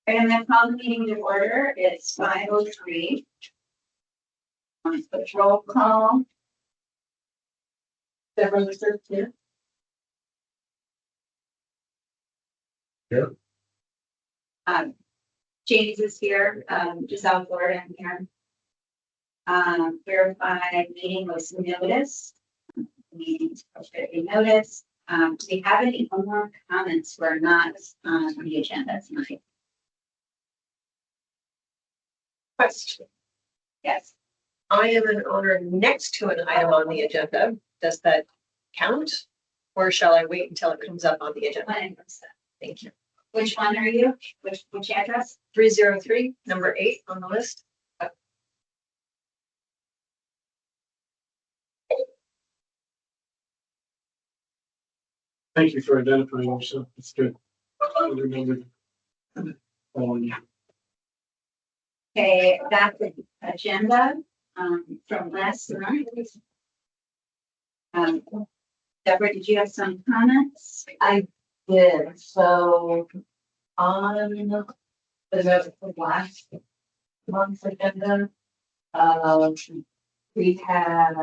I'm going to call the meeting to order. It's 5:03. Let's roll call. Deborah Lizard here. Here. James is here, Giselle Florida here. Verified meeting was noticed. Meetings appropriately noticed. Do we have any homework comments who are not on the agenda tonight? Question. Yes. I am an owner next to an item on the agenda. Does that count? Or shall I wait until it comes up on the agenda? Thank you. Which one are you? Which address? 303, number 8 on the list. Thank you for identifying yourself. It's good. I remember. Okay, that's the agenda, from last night. Deborah, did you have some comments? I did, so on the last month's agenda, we had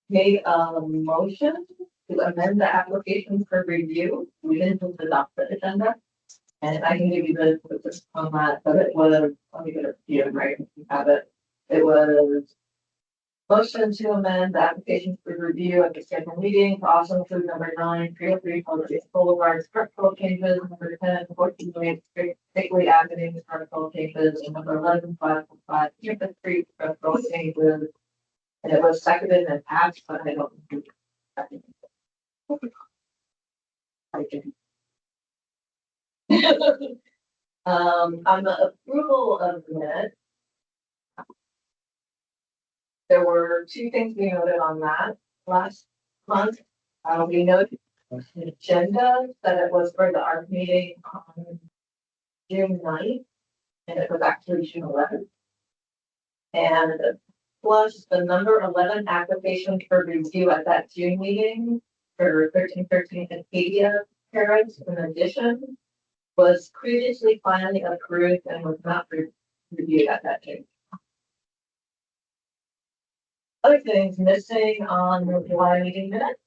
made a motion to amend the application for review. We didn't adopt the agenda. And I can give you the on that, but it was, let me get it here, right, if you have it. It was motion to amend the application for review at the scheduled meeting to also include number 9, 303 Public Boulevard structural changes, number 10, 14 Stately Avenue structural changes, and number 11, 515 Campus Street structural changes. And it was seconded and passed, but I don't think on the approval of the minute, there were 2 things we noted on that last month. We noted the agenda that it was for the ARC meeting on June 9th, and it was actually June 11th. And plus the number 11 application for review at that June meeting for 1313 Acadia parents in addition was previously finally approved and was not reviewed at that June. Other things missing on the July meeting minutes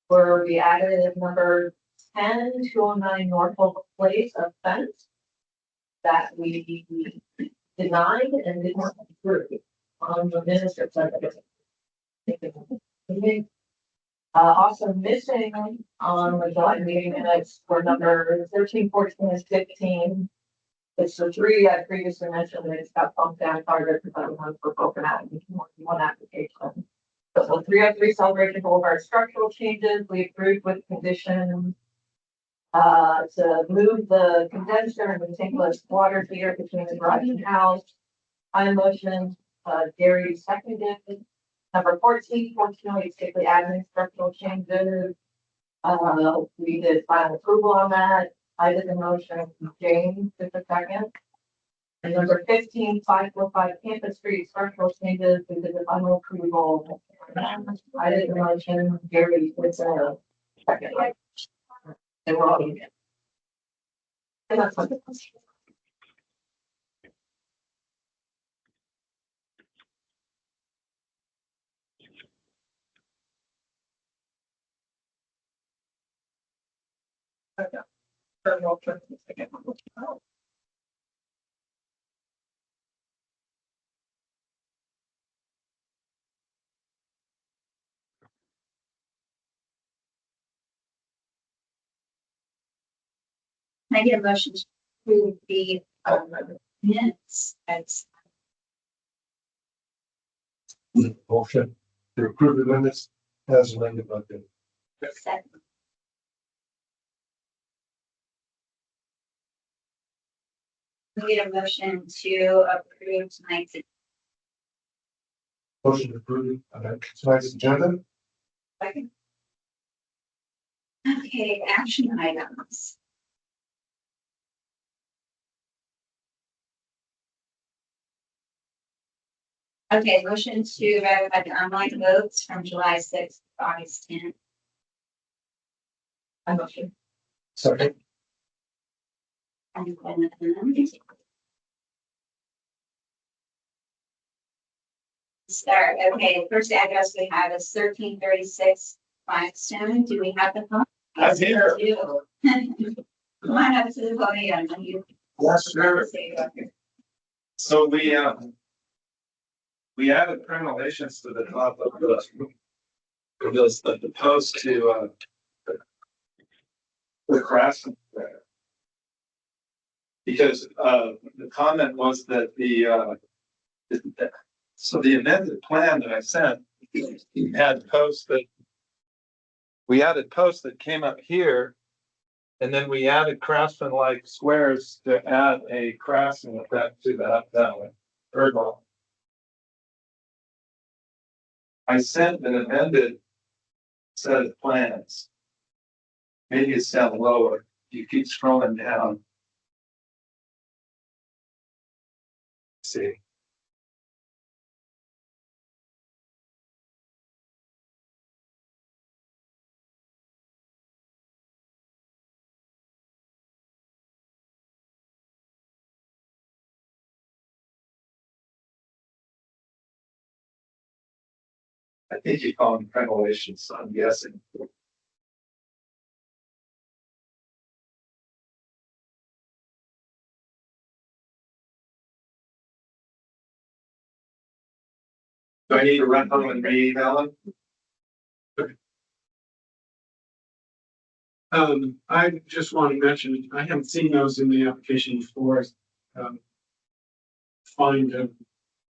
were we added number 10, 209 Norfolk Place of fence that we denied and did not approve on the minister side. Also missing on the July meeting minutes were number 13, 14, and 15. It's the 3 I previously mentioned, and it's got bumped down farther because other ones were broken out into one application. So the 303 Celebration Boulevard structural changes, we approved with conditions to move the condenser and the tankless water heater between the garage and house. I motioned, Gary seconded. Number 14, 1408 Stately Avenue structural changes. We did final approval on that. I did the motion, James did the second. And number 15, 545 Campus Street structural changes, we did the final approval. I did the motion, Gary did the second. And we're all even. And that's what it was. Okay. Can I get a motion to approve the minutes as Motion to approve the minutes as amended by the. set? We need a motion to approve tonight's. Motion to approve tonight's agenda. Okay, action items. Okay, motion to ratify the online votes from July 6th to August 10th. I motion. Second. Start, okay, the first address we have is 1336 Firestone. Do we have the phone? I'm here. Come on up to the podium when you. Yes, sir. Say it. So we added premolations to the top of the post to, the grass. Because, the comment was that so the amended plan that I sent had posts that. We added posts that came up here. And then we added craftsman-like squares to add a craftsman effect to that way. Ergo. I sent an amended set of plans. Maybe it's down lower. You keep scrolling down. See. I think you call them premolations, so I'm guessing. Do I need to run home and read, Alan? I just want to mention, I haven't seen those in the application before. Fine to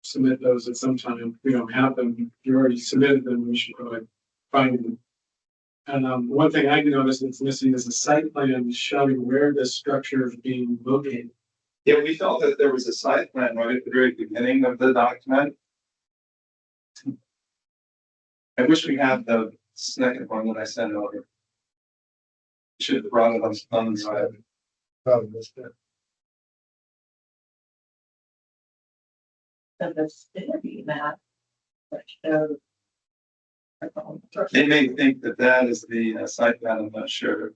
submit those at some time. If we don't have them, if you already submitted them, we should probably find them. And one thing I noticed that's missing is a site plan showing where this structure is being located. Yeah, we felt that there was a site plan right at the very beginning of the document. I wish we had the second one that I sent over. Should have brought it on the side. Probably missed it. So this vicinity map, which shows. They may think that that is the site plan, I'm not sure.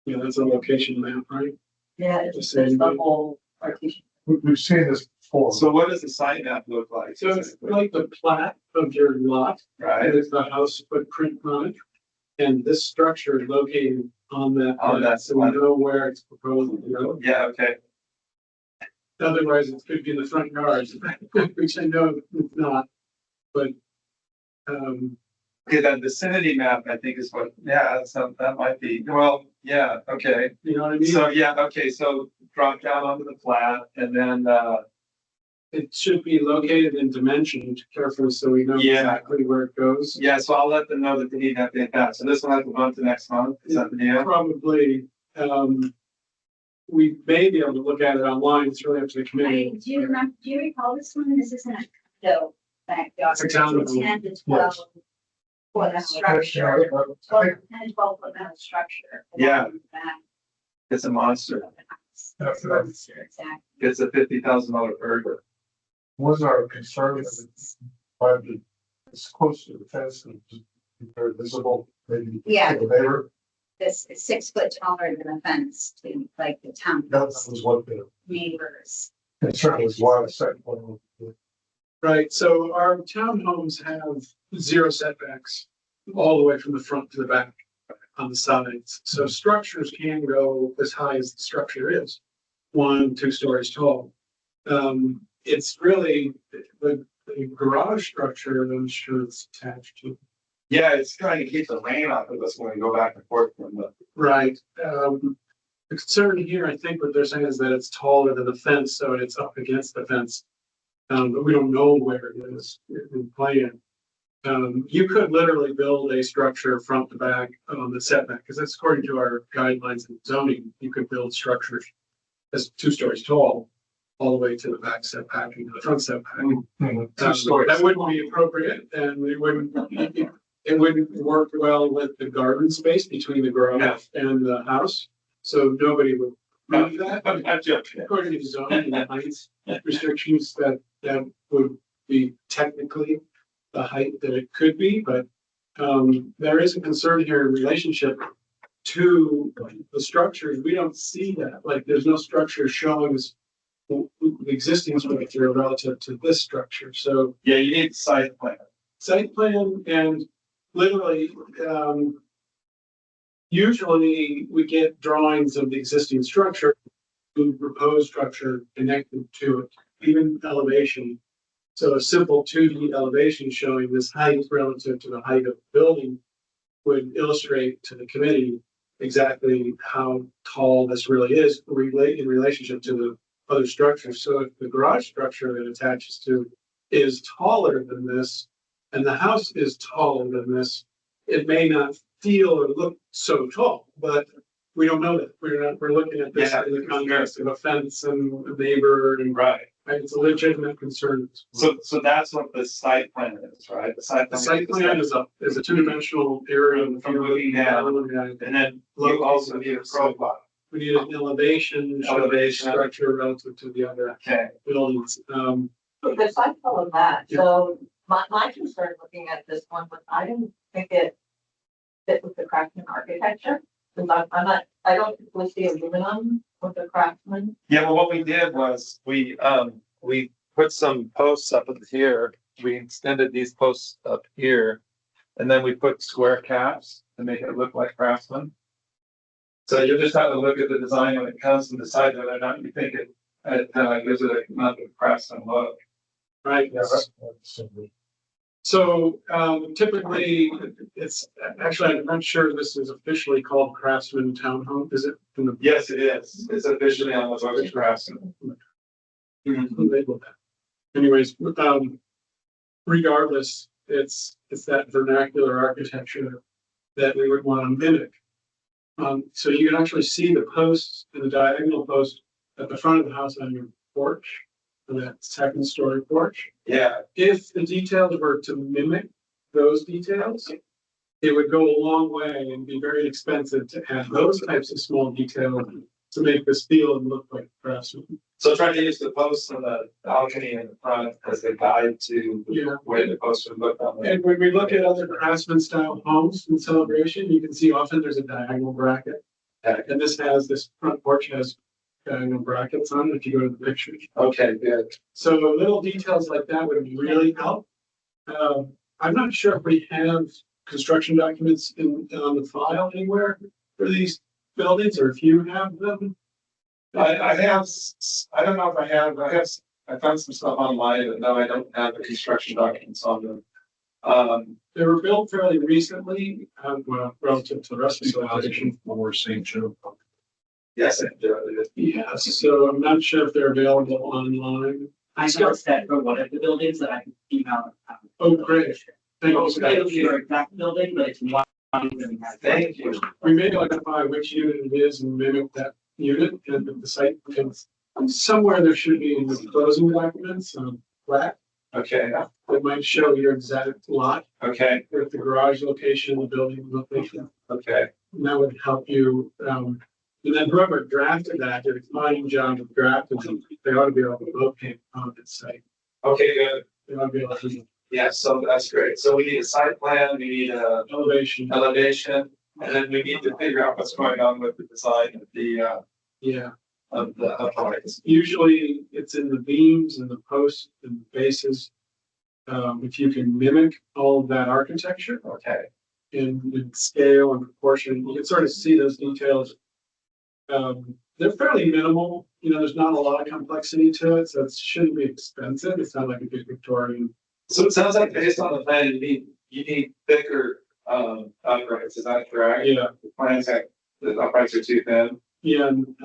You know, that's a location map, right? Yeah, it's the whole partition. We've seen this before. So what does the site map look like? So it's like the plat of your lot, Right, and it's the house footprint on it. And this structure is located on that, On that so we plat. know where it's proposed to go. yeah, okay, Otherwise, it could be in the front yard, which I know it's not, but. okay, that vicinity map, I think is what, yeah, so that might be, well, yeah, okay. You know what I mean? So, yeah, okay, so drop down onto the flat and then, It should be located and dimensioned carefully, so we know Yeah. exactly where it goes. yeah, so I'll let them know that they need to update that. So this will have to go on to next month, is that the deal? Probably, we may be able to look at it online, it's really up to the I, committee. do you remember, do you recall this one? This isn't a condo backyard. It's a town It's home. 10 to 12 foot structure, I 12, think 10 to 12 foot metal structure. Yeah. along the back It's a monster. of the house. That's right. Exactly. It's a $50,000 burger. was our concern that it's close to the fence and very visible, maybe. Yeah. to the neighbor. This is 6 foot taller than a fence to like the town That was what the neighbors. concern was, why the second one. Right, so our townhomes have 0 setbacks all the way from the front to the back on the sides. So structures can go as high as the structure is, 1, 2 stories tall. It's really the garage structure that I'm sure it's attached to. Yeah, it's trying to keep the rain off of us when we go back and forth from the. Right, the concern here, I think what they're saying is that it's taller than the fence, so it's up against the fence. But we don't know where it is in plan. You could literally build a structure front to back on the setback, because that's according to our guidelines in zoning. You could build structures as 2 stories tall, all the way to the back setback and to the front setback. 2 stories. That wouldn't be appropriate, and it wouldn't work well with the garden space between the garage and the house. So nobody would do that. I'm not joking. According to zoning and heights restrictions, that would be technically the height that it could be, but there is a concern here in relationship to the structures, we don't see that, like, there's no structure showing us the existing structure relative to this structure, so Yeah, you need the site plan. site plan and literally, usually we get drawings of the existing structure, the proposed structure connected to it, even elevation. So a simple 2D elevation showing this height relative to the height of the building would illustrate to the committee exactly how tall this really is in relationship to the other structures. So if the garage structure it attaches to is taller than this, and the house is taller than this, it may not feel or look so tall, but we don't know that. We're looking at this Yeah, in the context of a fence and a neighbor and Right. it's a legitimate concern. So that's what the site plan is, right? The site plan is a two-dimensional area. From looking down. And then you also need a profile. We need an elevation, showing the Elevation. structure relative to the other Okay. buildings. Besides all of that, so my concern looking at this one was I didn't think it fit with the Craftsman architecture. Because I don't typically see aluminum with the Craftsman. Yeah, well, what we did was we put some posts up here. We extended these posts up here. And then we put square caps to make it look like Craftsman. So you just have to look at the design when it comes and decide whether or not you think it gives it a Craftsman look. Right. So typically, it's actually, I'm not sure this is officially called Craftsman Townhome, is it? Yes, it is. It's officially on the books Craftsman. Labeled that. Anyways, regardless, it's that vernacular architecture that we would want to mimic. So you can actually see the posts and the diagonal post at the front of the house on your porch, on that second story porch. Yeah, If the details were to mimic those details, it would go a long way and be very expensive to add those types of small details to make this feel and look like Craftsman. so trying to use the posts on the balcony in the front as a guide to Yeah. where the post would look on the. And when we look at other Craftsman style homes in Celebration, you can see often there's a diagonal bracket. And this front porch has diagonal brackets on it if you go to the pictures. Okay, good. So little details like that would really help. I'm not sure if we have construction documents on the file anywhere for these buildings, or if you have them. I have, I don't know if I found some stuff online, but no, I don't have the construction documents on them. They were built fairly recently, well, relative to the rest of the celebration. For St. Joe. Yes, I do. Yeah, so I'm not sure if they're available online. I noticed that for one of the buildings that I can email. Oh, great. Thank you, Scott. It'll be your exact building, but it's one. Thank you. We may identify which unit it is and mimic that unit and the site. And somewhere there should be in the closing documents, flat, Okay, that might show your exact lot okay, with the garage location, the building location. okay. And that would help you, and then whoever drafted that did a fine job of drafting them. They ought to be able to locate on the site. Okay, good. They ought to be able to Yeah, so that's great. So we need a site plan, we need a elevation. elevation, and then we need to figure out what's going on with the design of Yeah, the uprights. usually it's in the beams and the posts and the bases. If you can mimic all of that architecture Okay, in scale and proportion, you can sort of see those details. They're fairly minimal, there's not a lot of complexity to it, so it shouldn't be expensive. It's not like a big Victorian. so it sounds like based on the plan, you need thicker uprights, is that correct? Yeah. The plans that the uprights are too thin. Yeah, and,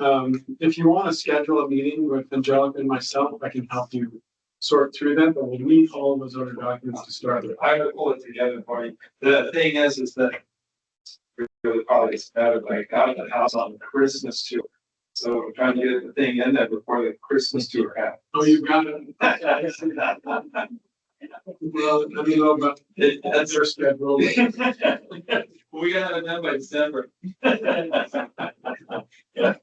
if you want to schedule a meeting with Angelica and myself, I can help you sort through that, but we need all of those other documents to start with. I would pull it together for you. The thing is that really probably it's better like out of the house on Christmas tour. So we're trying to get the thing in there before the Christmas tour happens. Oh, you've got it. Well, I don't know about That's their schedule. we gotta have it done by December. Yeah.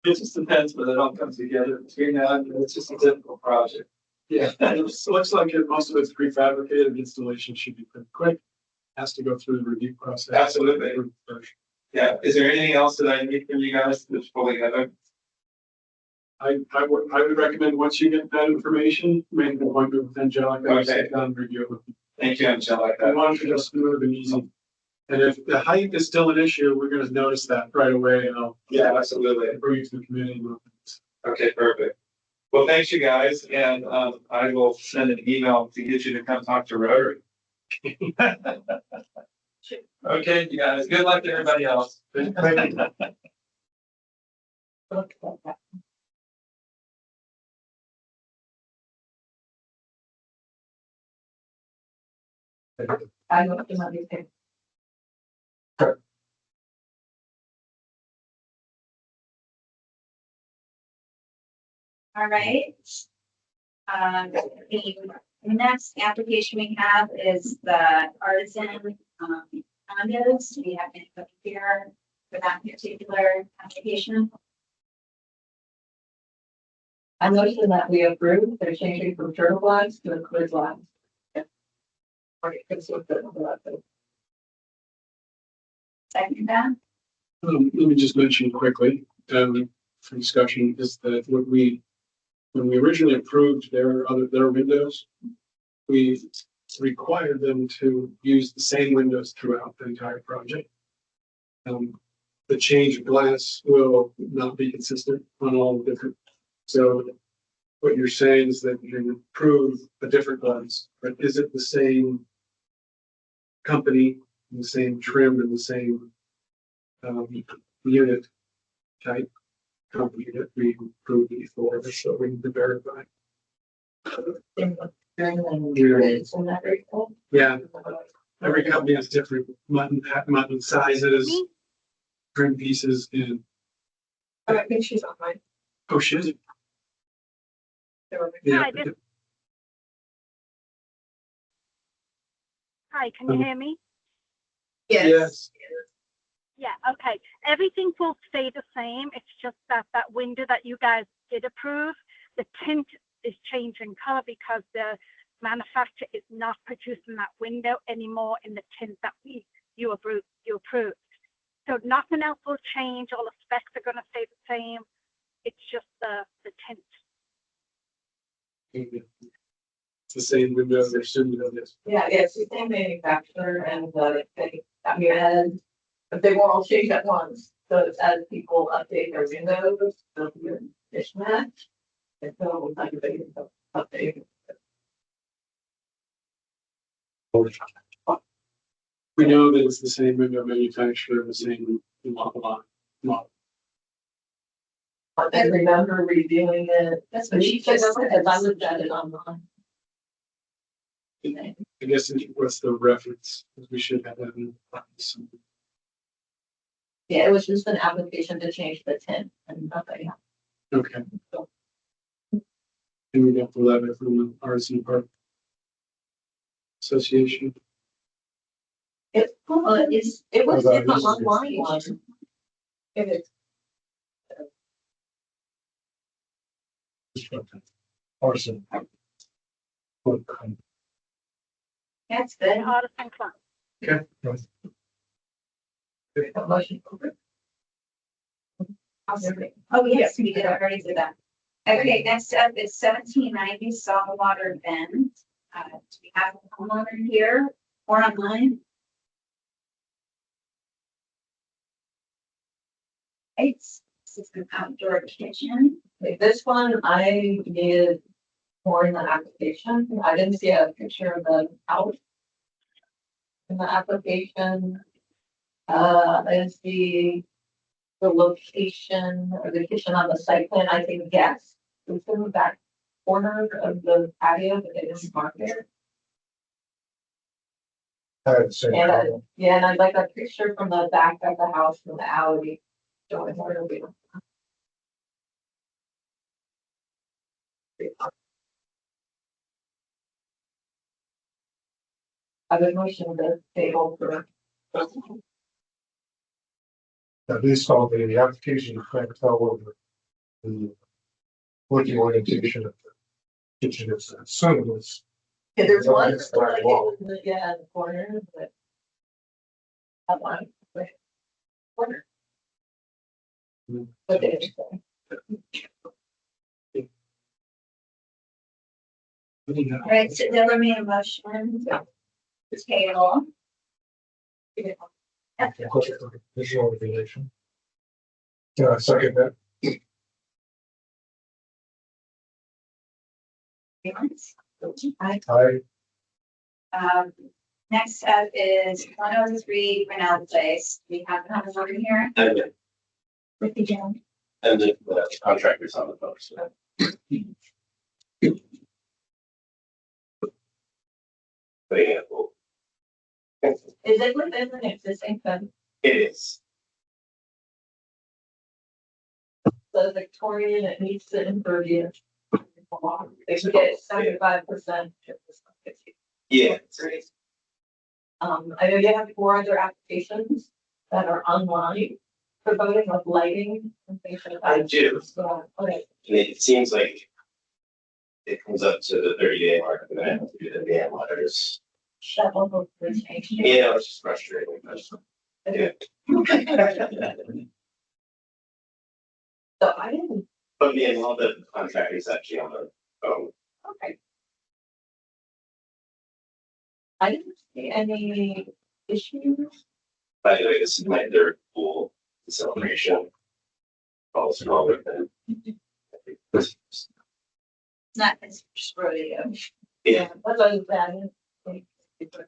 It just depends whether it all comes together between now and then. It's just a difficult project. Yeah, it looks like most of it's prefabricated. Installation should be pretty quick. Has to go through the review process. Absolutely. Yeah, is there anything else that I need from you guys to pull together? I would recommend, once you get that information, make an appointment with Angelica, Okay. sit down and review it. Thank you, Angelica. I want to just smooth and easy. And if the height is still an issue, we're gonna notice that right away, and I'll Yeah, absolutely. bring it to the committee. Okay, perfect. Well, thanks you guys, and I will send an email to get you to come talk to Rotary. Okay, you guys, good luck to everybody else. Thank you. I don't know anything. All right. The next application we have is the artisan, condos. Do we have anybody here for that particular application? I noticed that we approved, they're changing from turtle lines to include lines. Or you can see the. Second that? Let me just mention quickly, for discussion, is that when we originally approved their windows, we required them to use the same windows throughout the entire project. The change of glass will not be consistent on all the different, so what you're saying is that you approve a different glass, but is it the same company, the same trim and the same unit type company that we approved before, so we need to verify. Yeah, every company has different mutton sizes, trim pieces, and I think she's on mine. oh shit. Hi, Hi, can you hear me? Yes. Yeah, okay. Everything will stay the same. It's just that that window that you guys did approve, the tint is changing color because the manufacturer is not producing that window anymore in the tint that you approved. So nothing else will change. All the specs are going to stay the same. It's just the tint. It's the same window, they're assuming that it's. Yeah, it's the same manufacturer and but they won't all change at once. So it's as people update their windows, they'll be a mismatch. And so like they update. We know that it's the same window manufacturer, the same model. I remember reviewing it. That's what she just said. As I looked at it online. I guess what's the reference? We should have that in. Yeah, it was just an application to change the tint and nothing. Okay. And we got the letter from the RC Park Association. It was in the this is- online one. It is. Arson. That's The good. artisan club. A motion. Oh, yes, we did already do that. Okay, next up is 1790 Saltwater Bend. Do we have a homeowner here or online? It's, this is an outdoor kitchen. Okay, this one, I needed more in the application. I didn't see a picture of the house. In the application, is the location or the kitchen on the site plan, I think, yes. It's in the back corner of the patio, but it is marked there. I had the same And problem. yeah, and I'd like a picture from the back of the house from the alley. Showing where it'll be. I would motion the table for. At least on the application, you can't tell whether the working orientation of the kitchen is assumed it's. Yeah, there's No, one, it's not wall. yeah, in the corner, but. That one. order. But they just say, All right, so there remain a motion to table. Visual regulation. Yeah, second that. I, Next up is 103 Grinnell Place. We have the number over here. With the gentleman. And the contractors on the phone. So. But yeah, well, is it within the existing fence? it is. The Victorian, it meets the impervious. They should get 75%. Yeah. I know you have 4 other applications that are online for voting with lighting and things like that. I do. So, okay, And it seems like it comes up to the 30-day mark, and then I have to do the VM letters. that will hopefully change. Yeah, it's just frustrating. Yeah. So I didn't, But yeah, all the contractors actually on the phone. okay. I didn't see any issues. By the way, this is my third pool celebration. All smaller than. Not as just rodeo. Yeah, What was that?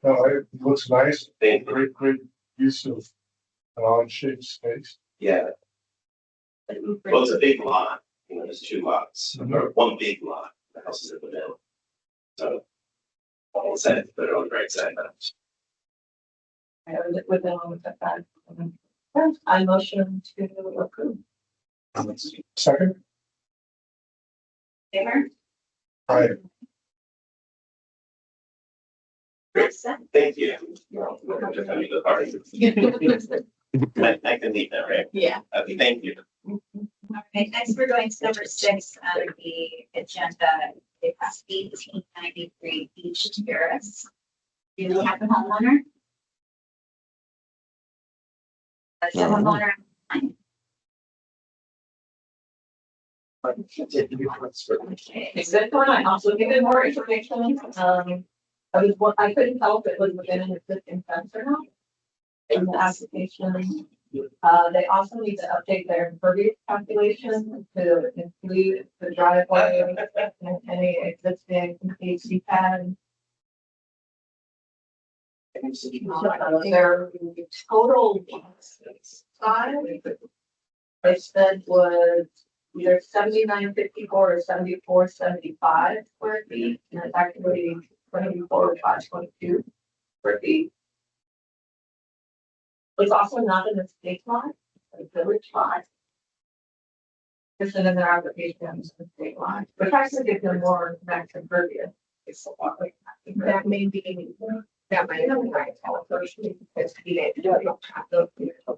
no, it looks nice, thank you. great use of an odd shaped space. Yeah, well, it's a big lot, you know, there's 2 lots, or 1 big lot, the house is in the middle. So. All sides, put it on the right side. I was within with that. I motion to approve. Second, Favor? I, Thank you. You're welcome to come to the party. I can leave that, right? Yeah. Okay, thank you. All right, next we're going to number 6 on the agenda. It's 1893 Beach Terrace. Do we have a homeowner? The homeowner. Except for I also given more information, I couldn't tell if it was within an existing fence or not. In the application, they also need to update their impervious calculation to include the driveway and any existing AC pad. Their total size, they said was either 7954 or 7475 square feet, and it's actually 24,522 square feet. It's also not an estate lot, it's a village lot. It's in their application, it's an estate lot, which actually gives them more max impervious. It's a lot like that may be, that might not be right, personally, because he didn't do it, not have those,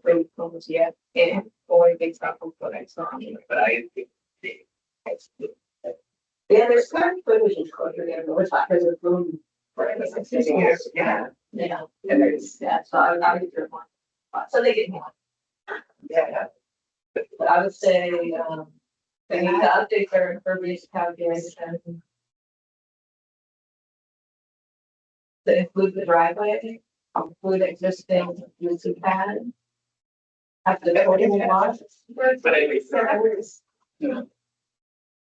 really problems yet, and boy, big stuff from what I saw, but I think. Yeah, there's kind of footage is closer there, but it's like, there's a room. Yeah, yeah, and there's, yeah, so I would be one. So they get more. Yeah. But I would say, they need to update their impervious calculation. To include the driveway, include existing UC pad. Have the total lots. But anyway,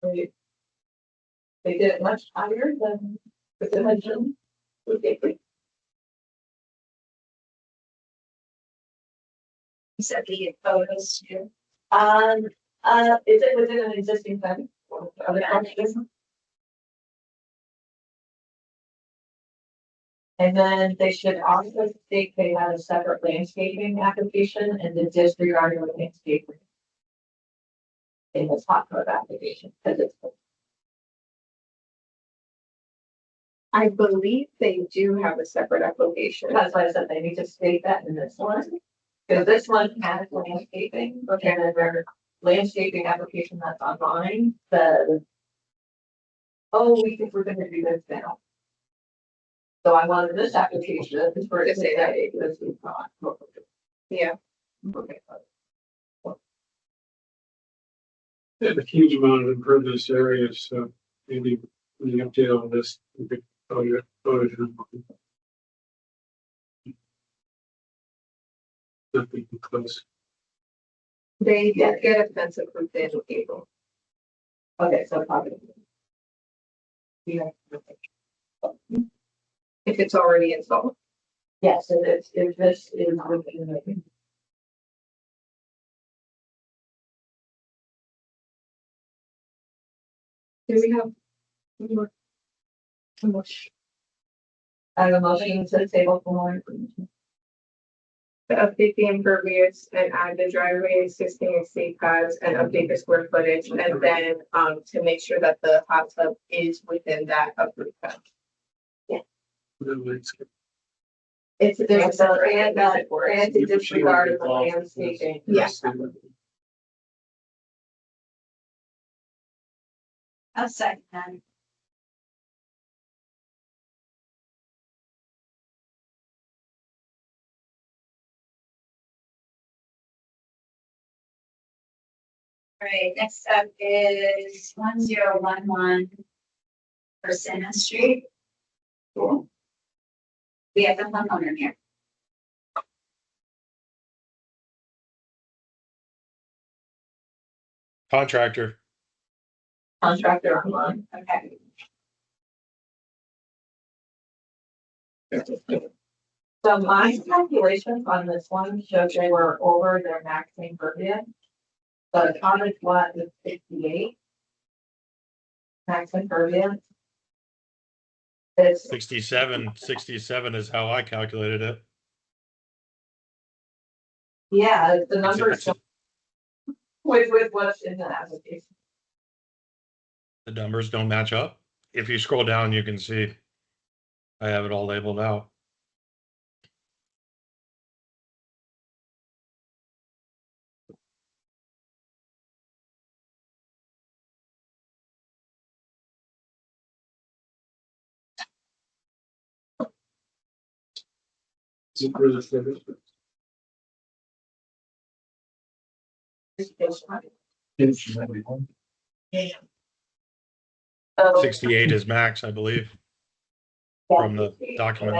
They did it much higher than the dimension. You said the photos too. Is it within an existing fence? Other functions? And then they should also state they have a separate landscaping application and the disregarding of landscaping. In this hot code application, because it's. I believe they do have a separate application. That's why I said they need to state that in this one. Because this one has landscaping, and then their landscaping application that's online says. Oh, we think we're gonna do this now. So I wanted this application, is for it to say that it was not. Yeah. Okay. They have a huge amount of impervious areas, so maybe when you update all this, you could vote it. Nothing close. They did get a fence approved in April. Okay, so probably. Yeah. If it's already installed. Yes, if this is within the. Do we have more? How much? I have a motion to table for more information. To update the impervious and add the driveway existing and state pads and update the square footage and then to make sure that the hot tub is within that approved fence. It's, there's a grant That's for it. grant to disregard the landscaping. Yes. I'll second that. All right, next up is 1011 Persimmon Street. Cool. We have the homeowner here. Contractor. Contractor online. Okay. So my calculations on this one showed they were over their max impervious. The cottage lot is 68. Max impervious. It's, 67 is how I calculated it. yeah, the It's- numbers it's- with what's in the application. The numbers don't match up. If you scroll down, you can see I have it all labeled out. Is it really finished? So, 68 is max, I believe. From the document.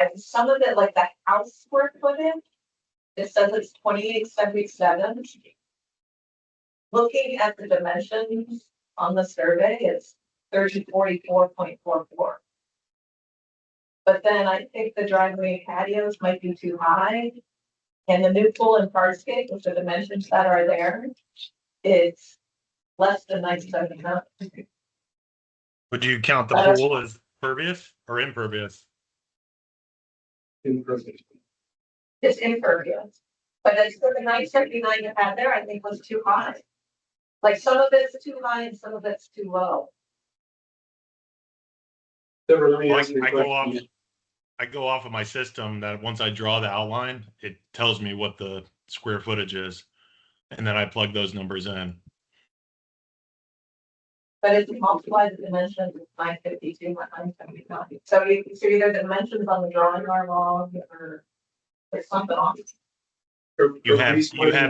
And some of it, like the house square footage, it says it's 2877. Looking at the dimensions on the survey, it's 3044.44. But then I think the driveway patios might be too high. And the new pool and hardscape, which are dimensions that are there, it's less than 979. Would you count the That's- pool as pervious or impervious? Impervious. It's impervious. But it's the 979 you had there, I think was too high. Like some of it's too high and some of it's too low. Deborah, let me Well, ask you a I go off. question. I go off of my system that once I draw the outline, it tells me what the square footage is. And then I plug those numbers in. But if you multiply the dimensions, it's 952, 979. So either the dimensions on the drawing are wrong or there's something off. You have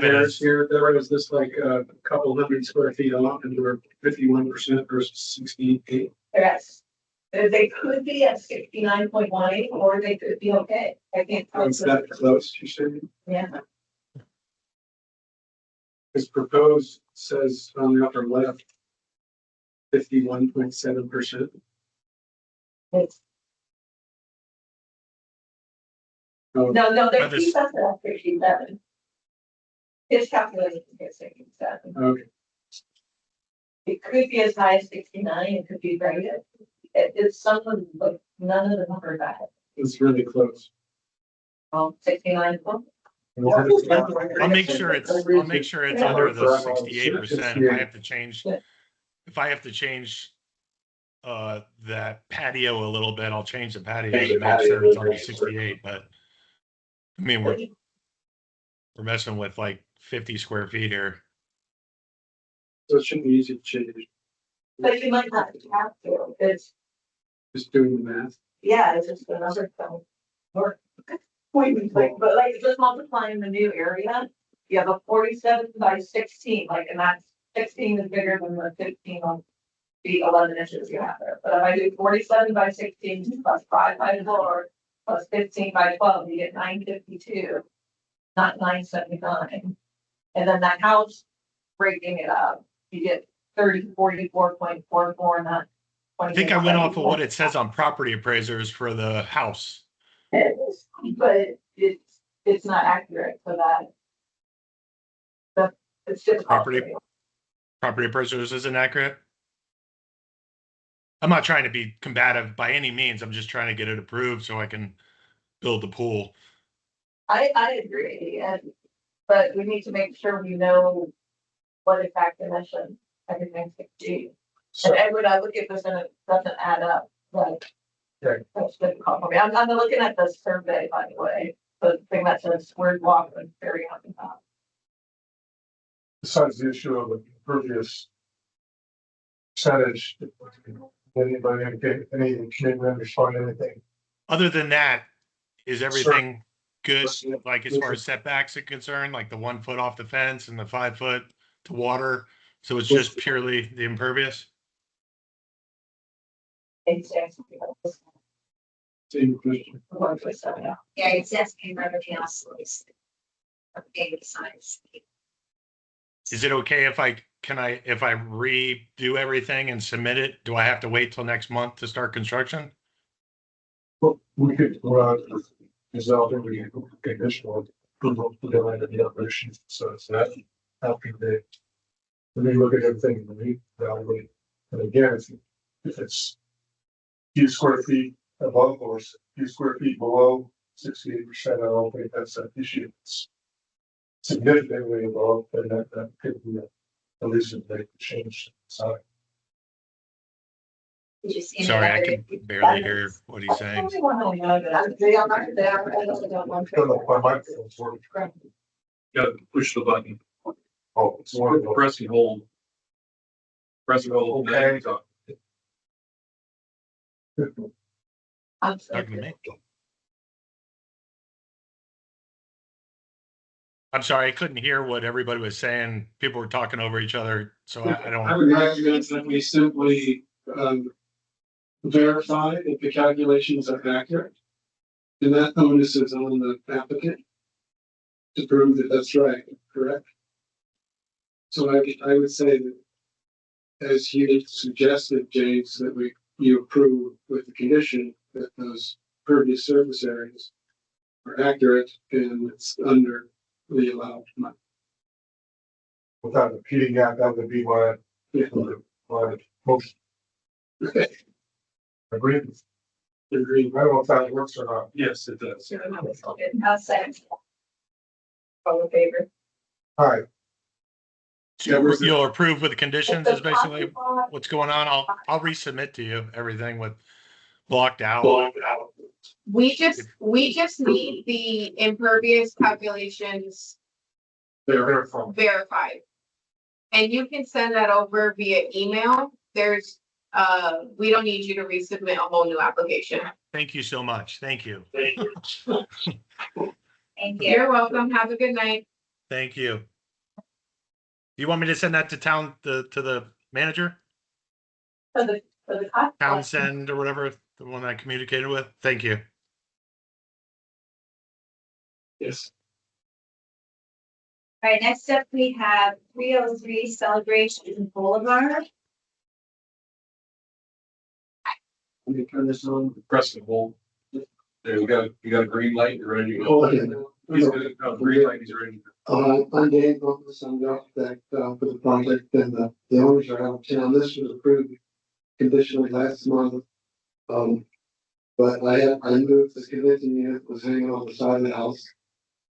it as- Here, Deborah, is this like a couple hundred square feet off and we're 51% versus 68? Yes. They could be at 69.18 or they could be okay. I can't. Is that close, you said? Yeah. Because proposed says on the upper left, 51.7%. It's, Oh, no, they But this- keep us at 57. His calculation is 67. okay. It could be as high as 69, it could be greater. It's something, but none of the numbers are It's really close. 69. I'll make sure it's under the 68%. If I have to change that patio a little bit, I'll change the patio to make sure it's under 68, but I mean, we're messing with like 50 square feet here. So it shouldn't be easy to change, But you might not have to, it's, just doing the math. yeah, it's just the numbers don't work. But like just multiplying the new area, you have a 47 by 16, like, and that's 16 is bigger than the 15 on the 11 inches you have there. But if I do 47 by 16 plus 5 by 4 plus 15 by 12, you get 952, not 979. And then that house, breaking it up, you get 44.44, not 20. I think I went off of what it says on property appraisers for the house. But it's not accurate for that. It's just. Property appraisers isn't accurate. I'm not trying to be combative by any means. I'm just trying to get it approved so I can build the pool. I agree, but we need to make sure we know what exact dimension everything's gonna be. So, And when I look at this and it doesn't add up, like. Okay. That's difficult for me. I'm looking at the survey, by the way, the thing that says squared walk and very on the top. besides the issue of the impervious percentage, anybody, any committee members find anything? Other than that, is everything good? Sure. Like as far as setbacks are concerned, like the 1 foot off the fence and the 5 foot to water? So it's just purely the impervious? It's Same question. Yeah, it's asking for everything else. Okay, besides. Is it okay if I redo everything and submit it? Do I have to wait till next month to start construction? Well, we could, result in the conditional approval to go into the operations, so it's that after they. When we look at everything, we evaluate, and again, if it's few square feet above or few square feet below 68%, I don't think that's an issue. It's significantly above, and that could be at least a big change. Sorry. Did you see Sorry, I any can barely hear what he's saying. No, my microphone's working. Gotta push the button, Oh, it's one of those. press and hold. Press and hold. Okay. Talking to me. I'm sorry, I couldn't hear what everybody was saying. People were talking over each other, so I I don't. would recommend that we simply, verify if the calculations are accurate. And that onus is on the applicant to prove that that's right, correct? So I would say that, as you suggested, James, that you approve with the condition that those pervious surface areas are accurate and it's under the allowed amount. Without repeating that would be my motion. Okay. Agreed. Agreed. I don't know if that works or not. Yes, it does. I'll second. All in favor? All right, You'll approve with the conditions is basically what's going on. I'll resubmit to you everything with blocked out. We just need the impervious calculations they're from. verified. And you can send that over via email. We don't need you to resubmit a whole new application. Thank you so much. Thank you. Thank you. You're welcome. Have a good night. Thank you. You want me to send that to the manager? For the cost. Townsend or whatever, the one I communicated with? Thank you. Yes. All right, next up, we have 303 Celebration Boulevard. Let me turn this on. Press and hold. There, you got a green light, you're ready to Oh, go. okay. He's gonna, green light, he's ready. I'm Dave Bumpus, I'm the architect, for the project, and the owners are out of town. This was approved conditionally last month. But I moved this convention unit, was hanging on the side of the house.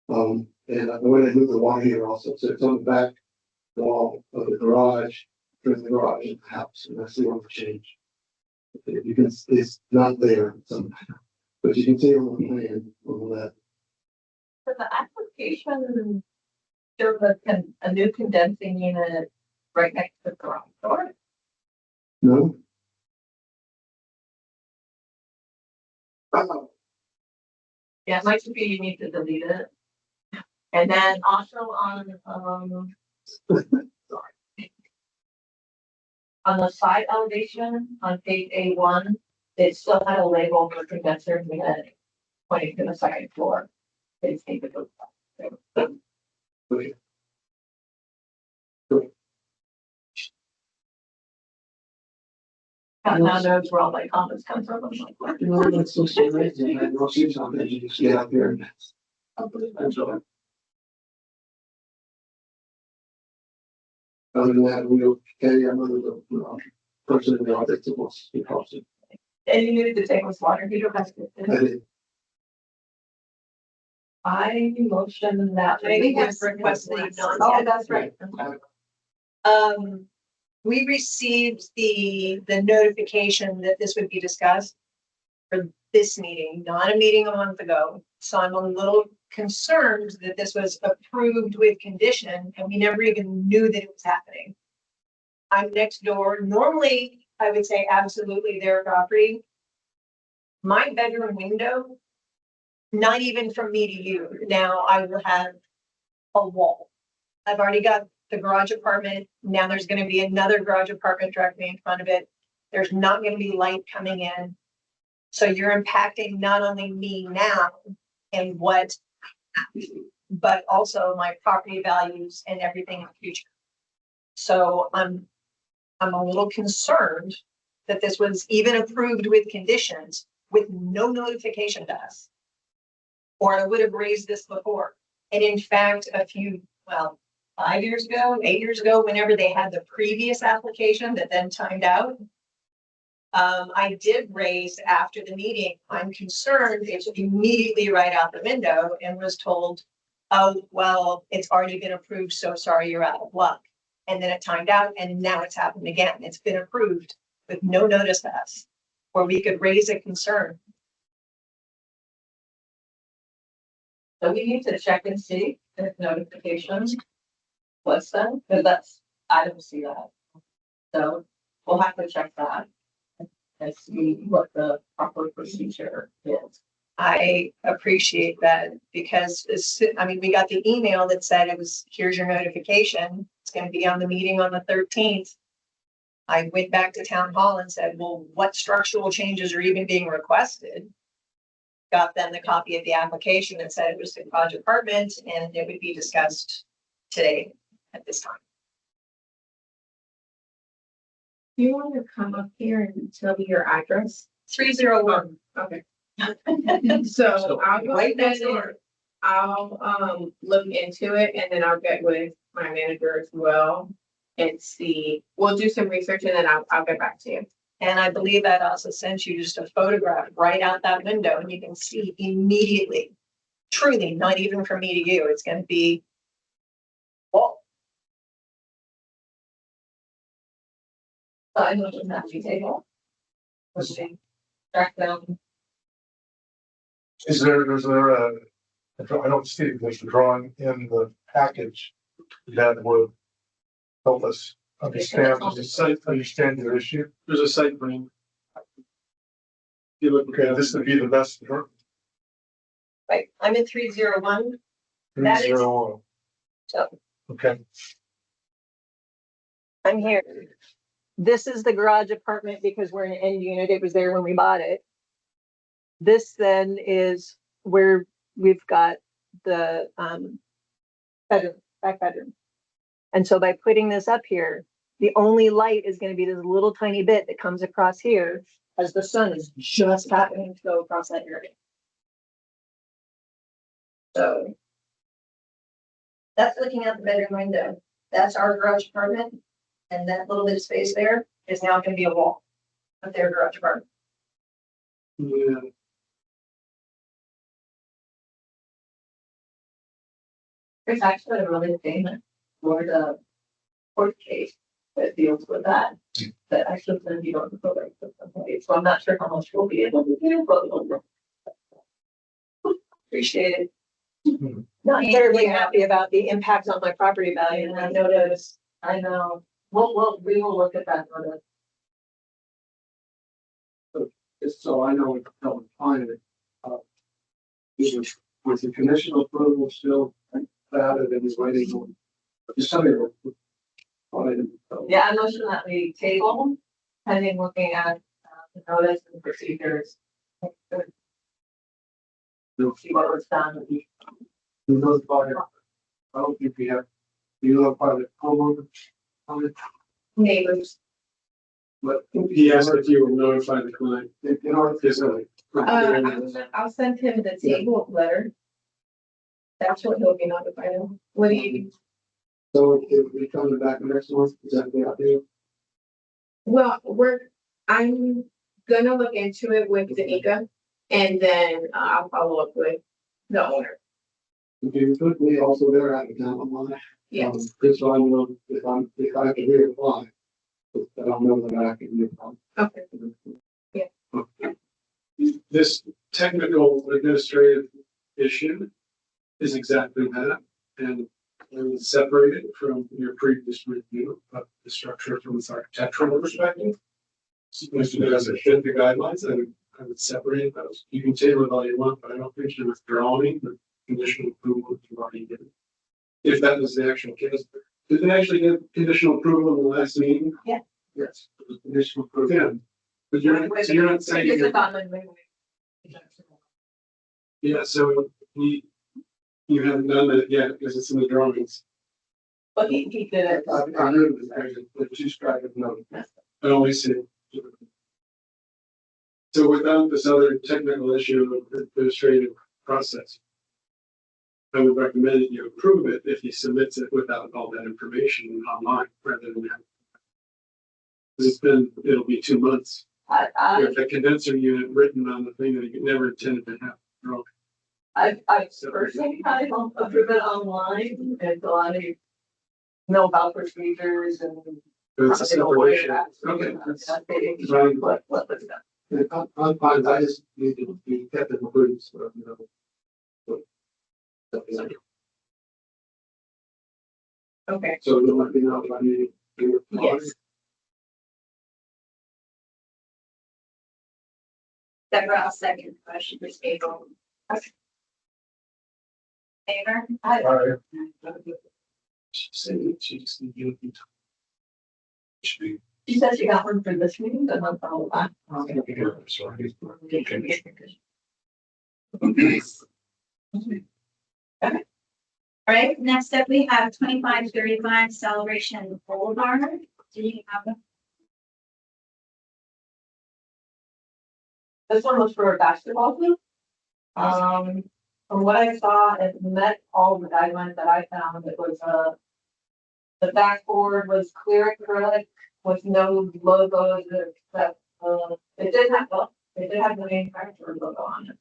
And I went and moved the water heater also, so it's on the back wall of the garage, through the garage of the house, and that's the only change. You can, it's not there, so, but you can see on the plan on that. For the application, there was a new condensing unit right next to the garage door. No? Yeah, it might be you need to delete it. And then also on, sorry. On the side elevation on page A1, it still had a label for condenser unit pointing to the second floor. Please take a look. Okay. God now knows where all my comments come from. I'm like, what? You know, that's so strange, and I don't see something, you just get out there and. Enjoy. Other than that, we'll carry on with the person in the audit that wants to be posted. And you needed to take this water heater back. I did. I motion that. We have requested a non- Oh, that's right. We received the notification that this would be discussed for this meeting, not a meeting a month ago. So I'm a little concerned that this was approved with condition and we never even knew that it was happening. I'm next door. Normally, I would say absolutely their property. My bedroom window, not even from me to you. Now I will have a wall. I've already got the garage apartment. Now there's going to be another garage apartment directly in front of it. There's not going to be light coming in. So you're impacting not only me now and what, but also my property values and everything in the future. So I'm a little concerned that this was even approved with conditions with no notification to us. Or I would have raised this before. And in fact, 5 years ago, 8 years ago, whenever they had the previous application that then timed out, I did raise after the meeting, I'm concerned, it's immediately right out the window and was told, oh, well, it's already been approved, so sorry, you're out of luck. And then it timed out and now it's happened again. It's been approved with no notice to us, where we could raise a concern. So we need to check and see if notifications was sent, because I don't see that. So we'll have to check that and see what the proper procedure is. I appreciate that because we got the email that said it was, here's your notification. It's going to be on the meeting on the 13th. I went back to town hall and said, well, what structural changes are even being requested? Got them the copy of the application and said it was the garage apartment and it would be discussed today at this time. You want to come up here and tell me your address? 301. Okay. So I'll go Right next ahead and door. I'll look into it and then I'll get with my manager as well and see. We'll do some research and then I'll get back to you. And I believe that also sent you just a photograph right out that window and you can see immediately, truly, not even from me to you, it's going to be wall. So I motion that we table. Let's see. Track down. Is there I don't see if there's a drawing in the package that would help us understand your issue. There's a site plan. You look. Okay, this would be the best. Right, I'm in 301. That is- 301. So Okay, I'm here. This is the garage apartment because we're an end unit. It was there when we bought it. This then is where we've got the bedroom, back bedroom. And so by putting this up here, the only light is going to be this little tiny bit that comes across here as the sun is just happening to go across that area. So that's looking out the bedroom window. That's our garage apartment. And that little bit of space there is now going to be a wall of their garage apartment. Yeah. There's actually a really famous Florida court case that deals with that. That actually says you don't go right to somebody. So I'm not sure how much we'll be able to do, but we'll Appreciate it. Hmm. Not terribly happy about the impact on my property value. And I noticed, I know. We will look at that notice. Just so I know what to tell the client, with the conditional approval still valid and is waiting on. Just tell me what. Yeah, I motion that we table pending looking at the notice and procedures. See what was done. You notify, I don't think we have, you notify the homeowner on it, Neighbors. but. He asked if you will notify the client. In order to. I'll send him the table letter. That's what he'll be notified of. What do you, So if we come back next month, is that the idea? well, I'm gonna look into it with Danica and then I'll follow up with the owner. Okay, you put me also there at the town online. Yes. Just so I know if I can reapply. But I don't know that I can reapply. Okay. This technical administrative issue is exactly that, and I would separate it from your previous review of the structure from its architectural perspective. As it fit the guidelines, I would separate those. You can table it all you want, but I don't think you're withdrawing the conditional approval that you've already given. If that was the actual case, did they actually get conditional approval in the last meeting? Yes. it was Conditional approval. Yeah. But you're not saying. It's a you're- common. Yeah, so you haven't done that yet because it's in the drawings. But he did it. I knew the two strike of no. I always see. So without this other technical issue of administrative process, I would recommend that you approve it if he submits it without all that information online rather than that. It'll be 2 months. With a condenser unit written on the thing that you never intended to have. I personally kind of don't approve it online until I know about procedures and. But it's a how they separate work issue. it. Okay. That's Fine. what was done. I'm fine, I just need to be kept in the loop, so, you know. Okay. So you let me know if I need. Yes. Deborah, I'll second the motion for table. Favor? All right. She said that she just needed you to. Should be. She said she got one for this meeting, but not for all that. Sorry. All right, next up, we have 2535 Celebration Boulevard. Do you have them? This one was for a basketball hoop. From what I saw, it met all the guidelines that I found. It was, the backboard was clear acrylic with no logos except, it did have the manufacturer logo on it.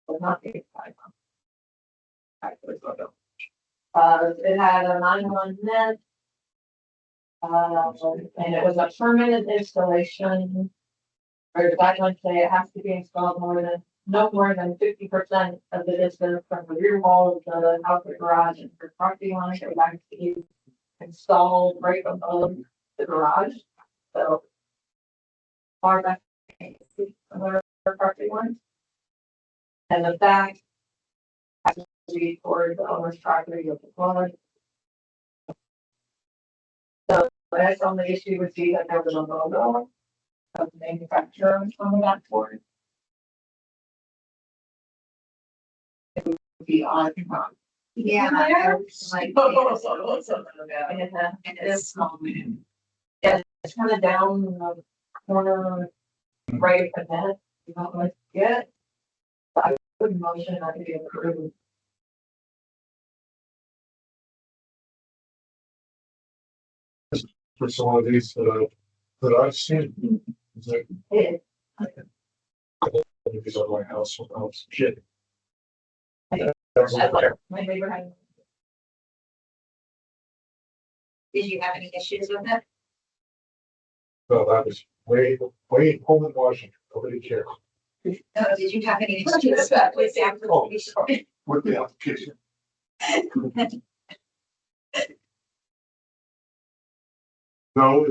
But not the icon. Factory logo. It had a 9-1 net. And it was a permanent installation. Or the guidelines say it has to be installed no more than 50% of the distance from the rear wall of the house or garage and for property line. It would have to be installed right above the garage. So far back from the property line. And the back has to be toward the owner's property of the dwelling. So that's the only issue would be that there was a logo of the manufacturer on the backboard. It would be on. Yeah. Like, And it's small. yeah, it's kind of down in the corner, right at the net, you don't like to get. But I would motion that to be approved. For some of these that I've seen, it's like, It, these are my house shit. my neighbor had. Did you have any issues with it? No, that was way home in Washington, nobody cared. Did you have any issues with the application? With the application. No,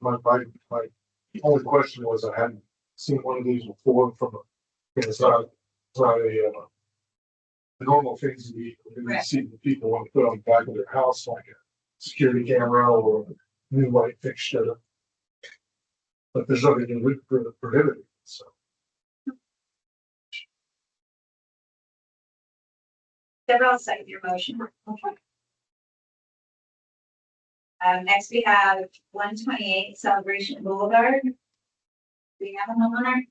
my only question was I hadn't seen one of these before from inside. not a normal things we Right. see that people want to put on the back of their house, like a security camera or a new light fixture. But there's nothing in it for prohibited, so. Several second your motion. Next we have 128 Celebration Boulevard. Do we have a homeowner?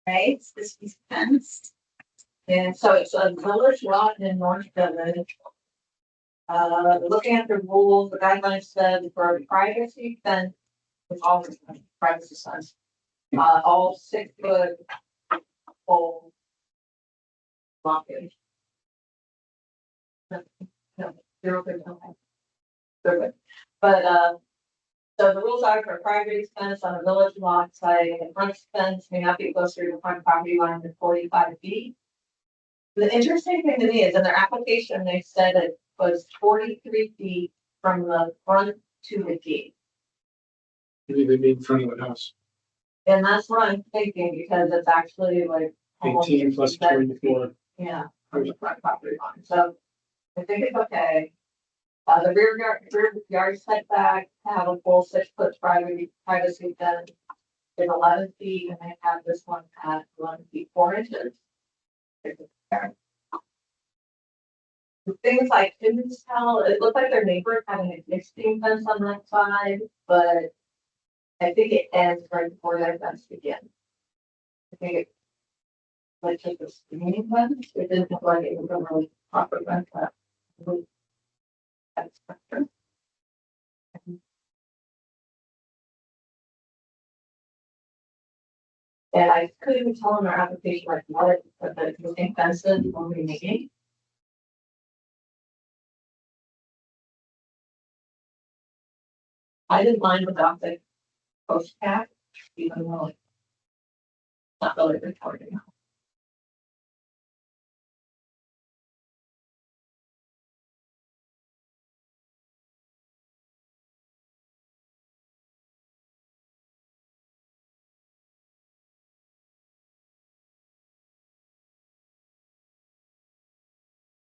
Right, this is fenced. And so it's a village lot in North Village. Looking at the rules, the guidelines said for privacy fence, with all the privacy signs, all 6 foot pole blockage. No, 0 foot, okay. 0 foot. But, so the rules are for private fence on a village lot site, the front fence may not be closer to the front property line than 45 feet. The interesting thing to me is in their application, they said it was 43 feet from the front to the gate. Maybe they mean in front of the house, And that's what I'm thinking, because it's actually like. almost 18 plus 7 feet, 24. Yeah, from the front property line, so I think it's okay. The rear yard setback, to have a full 6 foot privacy fence is 11 feet, and they have this one at 11 feet 4 inches. The things I couldn't tell, it looked like their neighbor had an existing fence on that side, but I think it ends right before their fence begins. I think it like just a screening fence, it didn't look like it was a really proper fence. That's better. And I couldn't even tell in their application like what the existing fences were remaining. I didn't mind the Gothic post cap, even though it's not really retarded.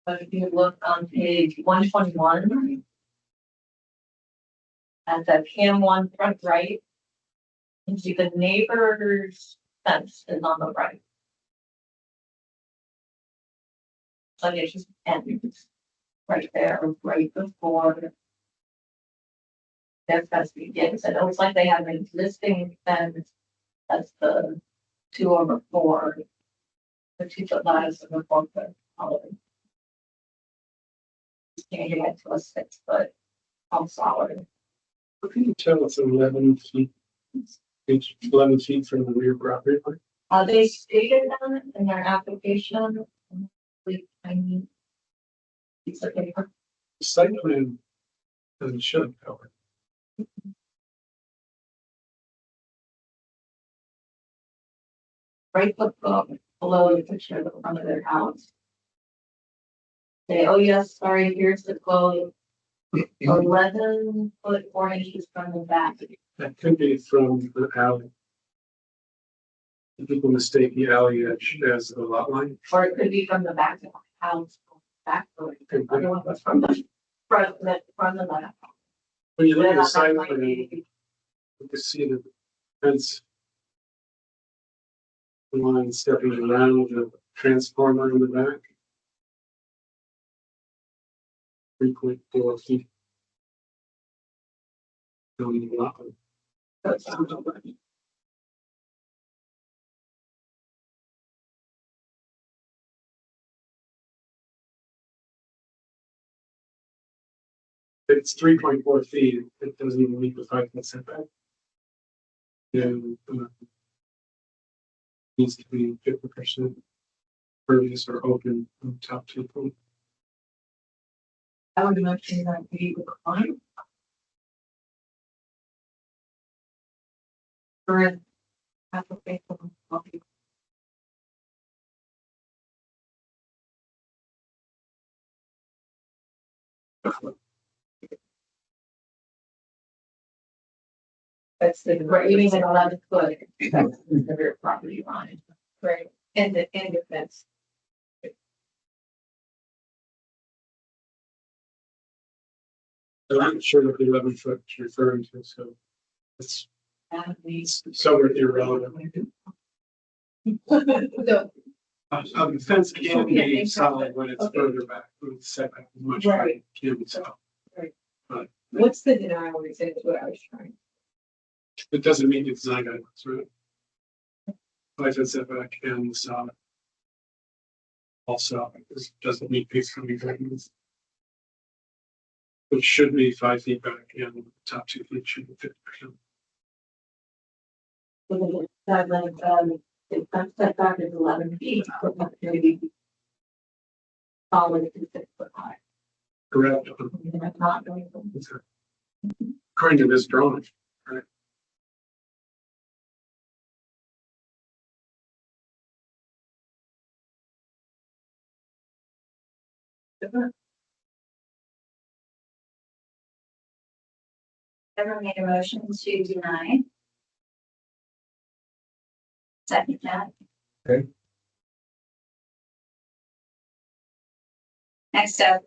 But if you look on page 121. At the cam 1 front right. You see the neighbor's fence is on the right. So it just ends right there, right before. Their fence begins, and it looks like they have an existing fence. That's the 2/4. The 2 foot lattice and the 4 foot solid. Changing it to a 6 foot all solid. How can you tell it's 11 feet? It's 11 feet from the rear property line? They stated that in their application. I mean. It's okay. The site plan doesn't show it covered. Right below the picture of the front of their house. Say, oh yes, sorry, here's the quote. 11 foot 4 inches from the back. That could be from the alley. People mistake the alley edge as the lot line. Or it could be from the back of the house. Back, or the other one was from the front of the house. When you look at Then the that site might plan, you be- can see the fence. Line stepping around the transformer in the back. 3.4 feet. Going a lot. That sounds all right. It's 3.4 feet, it doesn't even meet the 5 foot setback. And needs to be 50% pervious or open on top 2 foot. I would imagine that we would climb. For an application. That's the, right, you mean an 11 foot, that's the rear property line, Right. and the end of fence. I'm not sure what the 11 foot is referring to, so it's And these. somewhat irrelevant. So, The fence can be solid when it's further back, when it's set back much further, it can be solid. What's the denial reason is what I was trying. It doesn't meet the design guidelines, right? 5 foot setback and solid. Also, this doesn't meet peak coming guidelines. Which should be 5 feet back and the top 2 feet should be 50%. That like, the front setback is 11 feet, but not maybe. Solid is 6 foot high. Correct. And that's not going to. According to this drawing, right? Ever made a motion to deny? Second that. Okay. Next up,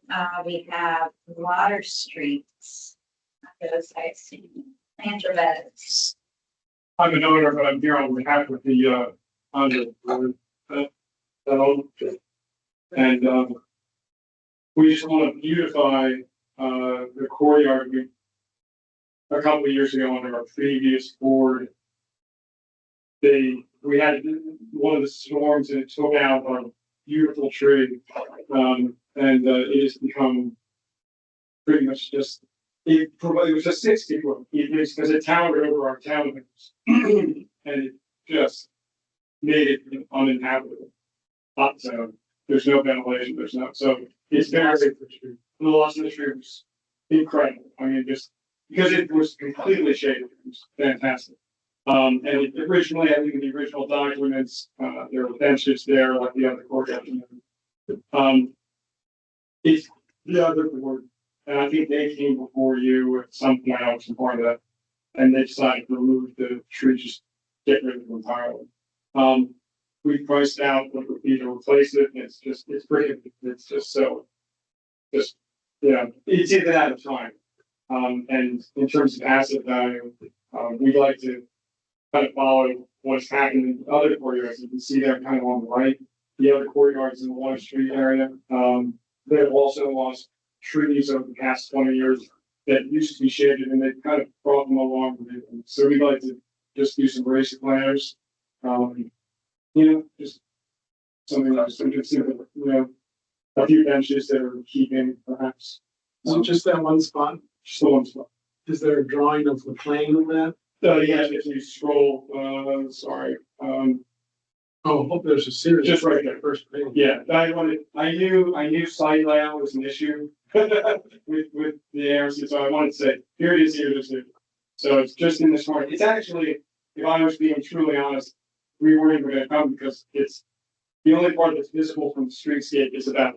we have Water Streets. Those I see. Andrew Betts. I'm an owner, but I'm here on behalf of the, and, we just want to beautify, the courtyard. A couple of years ago under our previous board, we had one of the storms and it took out our beautiful tree. It has become pretty much just, it was a 60 foot, because it towered over our town house. And it just made it uninhabitable. So there's no ventilation, there's no, so it's very, the loss of the tree was incredible. I mean, just because it was completely shaded, it was fantastic. Originally, I think in the original documents, there were benches there like the other courtyard. It's the other board, and I think they came before you at some point. I was part of that, and they decided to remove the tree, just get rid of it entirely. We priced out what would be to replace it, and it's pretty, it's just so, it's either that or time. And in terms of asset value, we'd like to kind of follow what's happening in other courtyards. You can see there kind of on the right, the other courtyards in the Water Street area. They've also lost trees over the past 20 years that used to be shaded, and they've kind of brought them along with it. And so we'd like to just do some basic planners. Just something that's interesting, a few benches that are keeping perhaps. So just that one spot, Just the one spot. is there a drawing of the plane of that? Yeah, if you scroll, sorry, Oh, there's a series. just right there. First page. Yeah, I knew site layout was an issue with the ARC, so I wanted to say, here it is, here it is. So it's just in this corner. It's actually, if I was being truly honest, we weren't even gonna come because it's the only part that's visible from the streetscape is about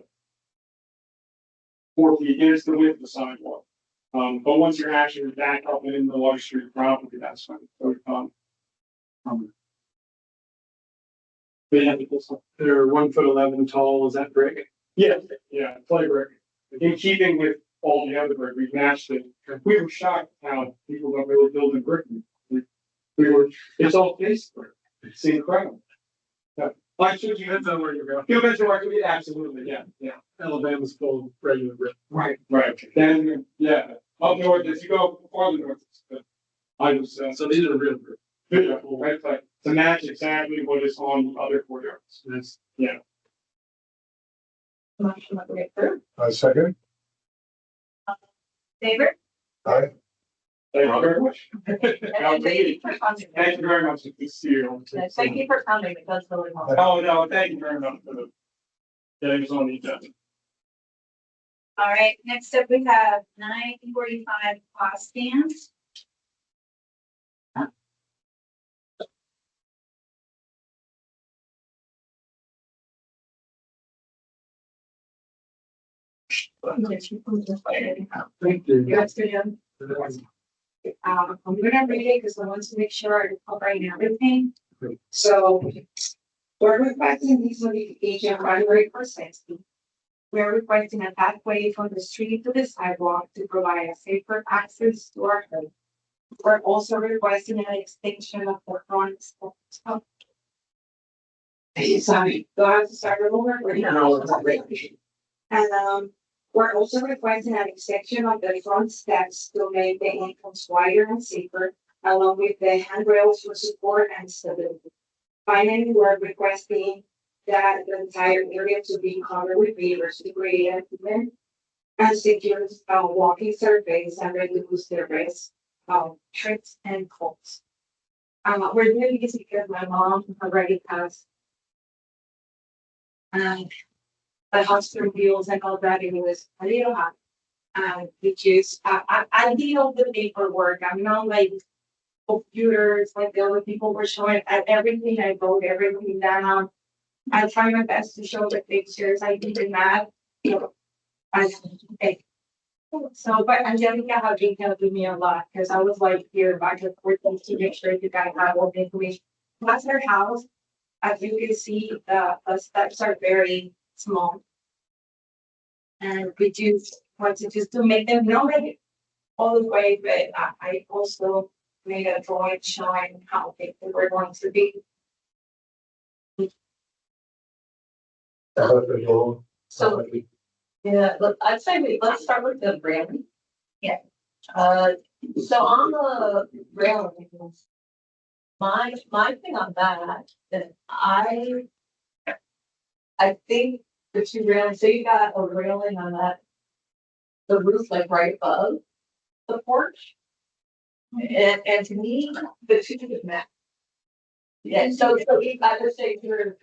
4 feet, and it's the width of the sidewalk. But once you're actually back up in the Water Street property, that's fine. So, but yeah, They're 1'11" tall, is that brick? yeah, clay brick. In keeping with all the other brick, we've matched it. We were shocked how people don't really build in brick. It's all face brick. It's incredible. Yeah. I should you Depends on where you're going. feel benchmark, absolutely, yeah. Alabama's full of regular brick. Right. Then, yeah, up north, if you go farther north, I was, So these are real brick. right, to match exactly what is on other courtyards. That's Motion to approve. Second. Favor? Aye. Thank you very much. And thank you for coming. Thank you very much. Good to see you. And thank you for coming, it does really help. Oh, no, thank you very much for the, getting us on the agenda. All right, next up we have 945 cost stands. Thank you. Yes, Jim. I'm gonna read it because I want to make sure I'm covering everything. So we're requesting this modification primary for safety. We're requesting a pathway from the street to the sidewalk to provide a safer access to our home. We're also requesting an extension of the front stop. Sorry, do I have to start over? Or No. And we're also requesting an extension of the front steps to make the entrance wider and safer, along with the handrails for support and stability. Finally, we're requesting that the entire area to be covered with pavers to create an even and secure walking surface and reduce the risk of trips and falls. We're doing this because my mom already has the hospital bills and all that. It was a little hard. Because I did all the paperwork. I'm not like computers like the other people were showing everything. I wrote everything down. I try my best to show the pictures. I did the math. So, but Angelica had been helping me a lot because I was like here back and forth to make sure you guys have all the information. Plus her house, as you can see, the steps are very small. And we just wanted just to make them not like all the way, but I also made a drawing showing how big they were going to be. So, yeah, look, I'd say let's start with the railing. Yeah. So on the railings, my thing on that is I think the two railings, so you got a railing on that, the roof like right above the porch. And to me, the two just match. Yeah, so if I would say you're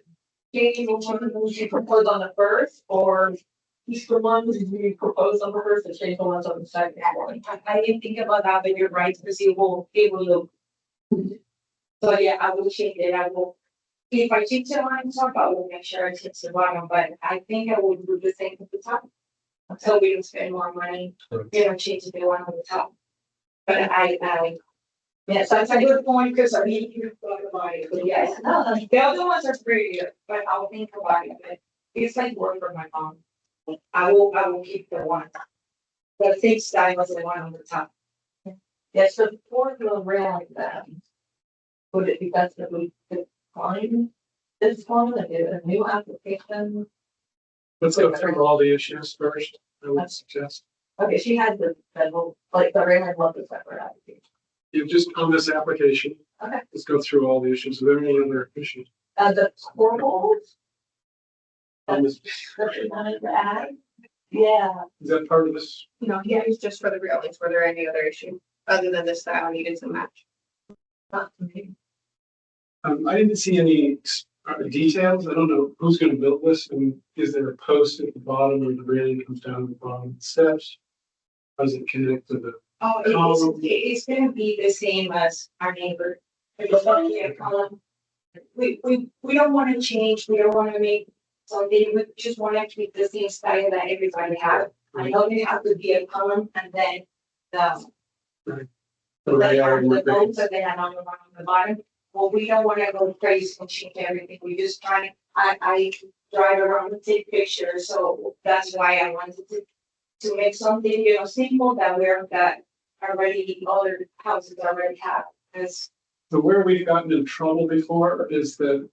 changing one of those you propose on the first, or each the ones you propose on the first and change the ones on the second one. I didn't think about that, but you're right, because it will look. So yeah, I will change it. I will, if I change the one on top, I will make sure I change the bottom, but I think I will do the same at the top. So we don't spend more money, change the one on the top. But yeah, so that's a good point, because I mean, you thought about it, but yes, the other ones are pretty good, but I'll think about it, but it's like work for my mom. I will keep the one. The same style as the one on the top. Yeah, so for the railing then, would it be best that we decline this one and do a new application? Let's go through all the issues first, I would suggest. Okay, she had the whole, like the railing was a separate application. You just on this application. Okay. Let's go through all the issues. Are there any other issues? The scoreboards. On this, That we wanted to add. Yeah. is that part of this? No, yeah, it's just for the railings. Were there any other issue other than the style needed to match? Not to me. I didn't see any details. I don't know who's gonna build this, and is there a post at the bottom where the railing comes down the bottom of the steps? How does it connect to the? It's gonna be the same as our neighbor. It's gonna be a column. We don't wanna change, we don't wanna make something, we just wanna keep the same style that everybody has. I know they have to be a column and then the bones that they have on the bottom. Well, we don't wanna go crazy and change everything, we just try, I drive around and take pictures, so that's why I wanted to make something, simple that already other houses already have. As So where we've gotten in trouble before is that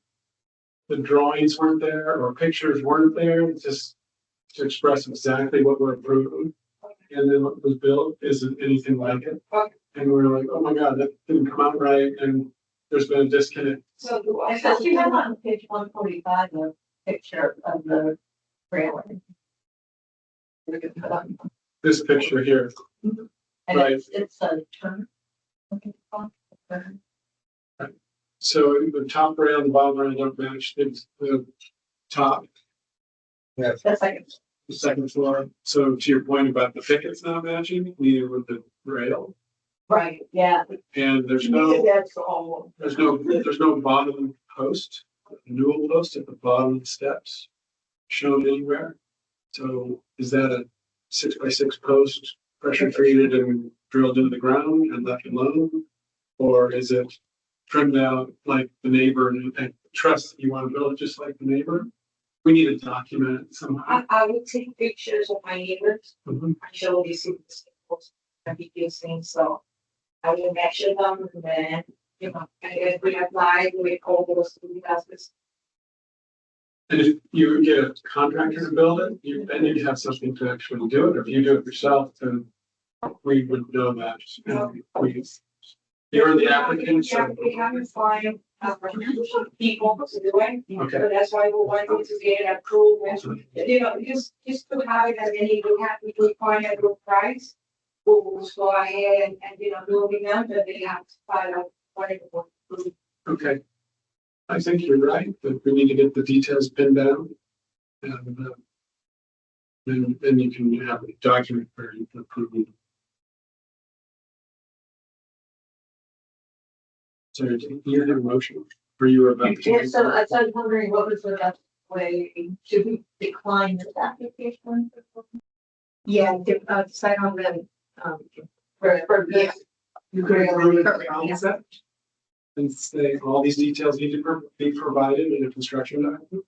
the drawings weren't there or pictures weren't there, just to express exactly what we're approving. And then what was built isn't anything like it. And we're like, oh my God, that didn't come out right, and there's been a disconnect. so Especially have on page 145, a picture of the railing. This picture here, And Right. it's a turn. so the top rail and the bottom rail don't match, it's the top, That's like, the second floor. So to your point about the pickets not matching, neither with the rail. right, yeah. And there's That's all. there's no bottom post, newel post at the bottom of the steps shown anywhere. So is that a 6x6 post pressure treated and drilled into the ground and left alone? Or is it trimmed out like the neighbor and trust that you want to build it just like the neighbor? We need to document it somehow. I would take pictures of my neighbors, Mhm. I show these symbols and be using, so I will measure them and then, you know, I guess we apply with all those classes. And if you get a contractor to build it, then you have something to actually do it. If you do it yourself, then we would know that. And you're the applicant, Yeah, so. we haven't find people to do it. Okay. So that's why we wanted to get it approved, and, you know, just to have it, and then if we have, if we find a good price, we'll just go ahead and, you know, moving them, but they have to file whatever. Okay. I think you're right, that we need to get the details pinned down. And then you can have a document for you to approve it. So you have a motion for you about. Yeah, so I was wondering what was the best way, should we decline this application? Yeah, decide on the, For this, You could approve the concept. And say all these details need to be provided in a construction document.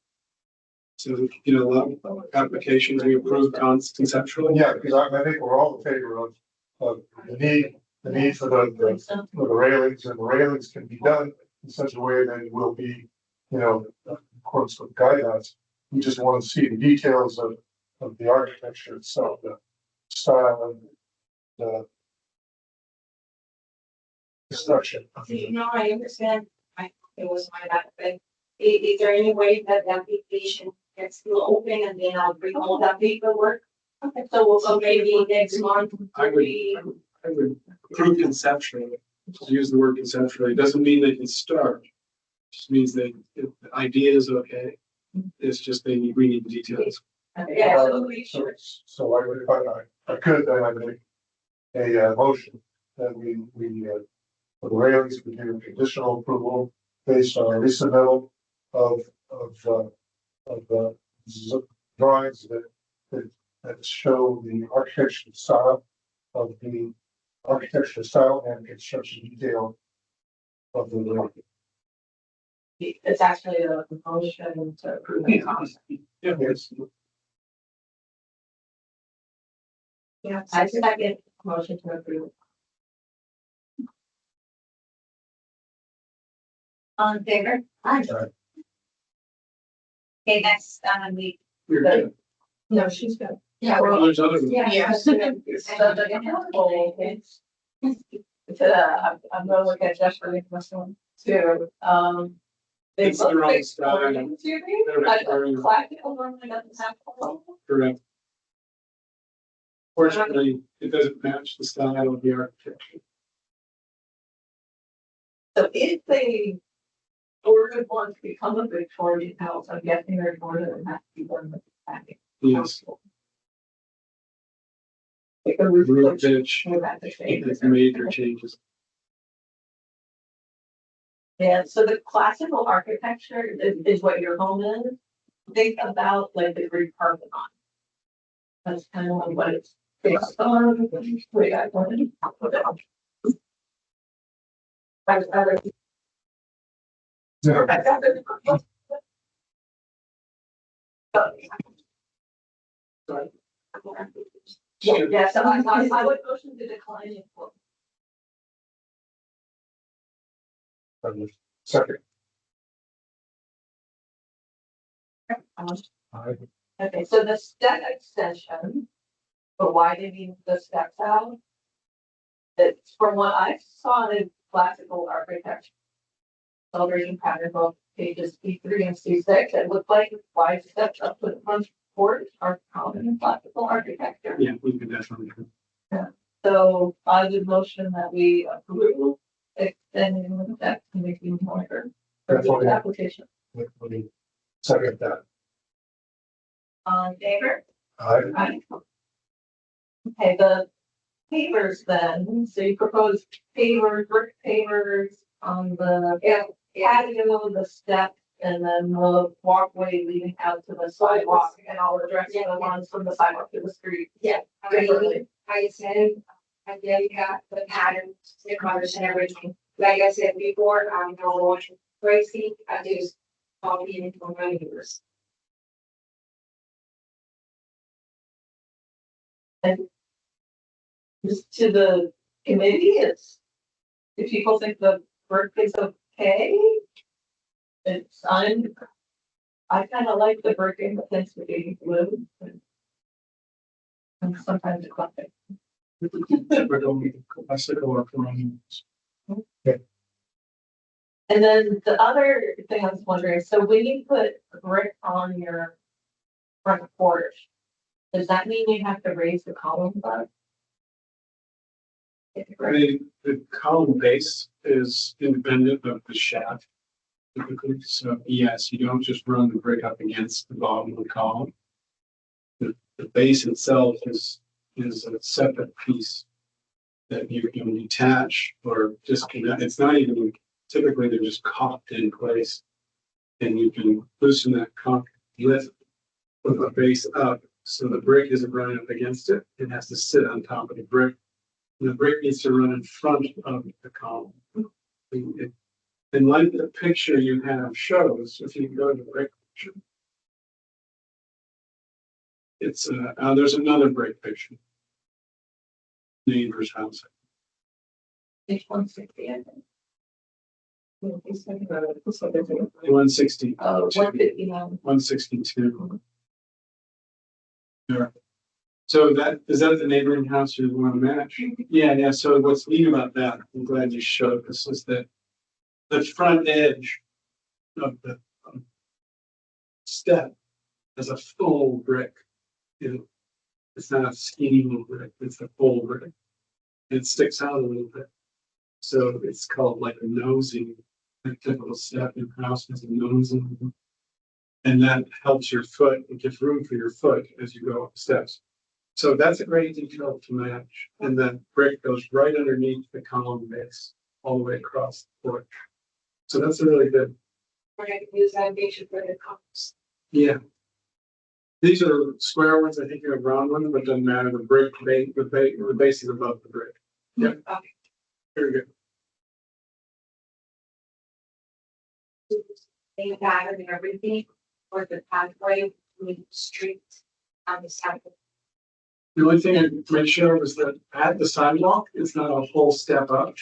So, you know, a lot of applications we approve conceptually. Yeah, because I think we're all in favor of the need for the railings, and the railings can be done in such a way that it will be, you know, in accordance with guidelines. We just want to see the details of the architecture itself, the style and the construction. See, no, I understand, it was my bad, but is there any way that the application gets still open and then I'll bring all that paperwork? Okay, so maybe next month, I would approve conceptually, to use the word conceptually, doesn't mean they can start. Just means that if the idea is okay, it's just we need the details. yeah, so we should. So I would, if I could, then I make a motion that we for the railings, we give conditional approval based on a resubmittal of drawings that show the architectural style and construction detail of the railing. it's actually a motion to approve the concept. Yeah, yes. Yeah, I second motion to approve. All in favor? Aye. Okay, next, we. We're good. No, she's good. Yeah. Well, there's other. Yes. I'm gonna look at Jeff for this one too. They It's the look wrong like style. according to me, like a classical normally doesn't have color. Correct. Fortunately, it doesn't match the style of the architecture. So if they ordered one to become a Victorian house, I'm guessing there's more than have to be done with the package. Yes. Like a roof Roof pitch, pitch, with that to change. it's major changes. Yeah, so the classical architecture is what your home is. Think about like the Greek Parthenon. That's kind of like what it's based on. Wait, I wanted to put it on. I like- I got it. Sorry. Yeah, so I would motion to decline it. Second. Okay, so the step extension, but widening the steps out. It's from what I saw in classical architecture. Celebration pattern both pages C3 and C6, it looked like wide steps up to the front porch are common in classical architecture. Yeah, we can definitely. So I would motion that we approve extending the steps to make it longer for the application. Let me second that. On favor? Aye. Right. Okay, the pavers then, so you propose pavers, brick pavers on the patio, the steps and then the walkway leading out to the sidewalk, and I'll address the ones from the sidewalk to the street. Yeah, I said, I did got the patterns, the colors and everything. Like I said before, I'm not crazy, I just copy it from my neighbors. Just to the committee, it's, if people think the brick is okay, it's, I kind of like the brick and the fence with being blue. And sometimes it's not. And then the other thing I was wondering, so when you put a brick on your front porch, does that mean you have to raise the columns up? The column base is independent of the shaft. Typically, so yes, you don't just run the brick up against the bottom of the column. The base itself is a separate piece that you can detach or disconnect. It's not even, typically they're just caulked in place. And you can loosen that caulk, lift the base up, so the brick isn't running up against it. It has to sit on top of the brick. The brick needs to run in front of the column. And like the picture you have shows, if you go to the brick picture, it's there's another brick picture. Neighbor's house. Page 160, I think. 160. 159. 162. Yeah. So that, is that the neighboring house you want to match? Yeah. So what's neat about that, I'm glad you showed this, is that the front edge of the step has a full brick. It's not a skinny little brick, it's a full brick. It sticks out a little bit. So it's called like a nosing, a typical step in house has a nosing. And that helps your foot, it gives room for your foot as you go up the steps. So that's a great detail to match. And that brick goes right underneath the column base, all the way across the porch. So that's a really good. We're gonna use that foundation for the columns. Yeah. These are square ones, I think you have round ones, but doesn't matter, the brick, the base is above the brick. Yeah. Okay. Very good. They pattern and everything, or the pathway, with the street on the side. The only thing I made sure was that at the sidewalk, it's not a whole step up.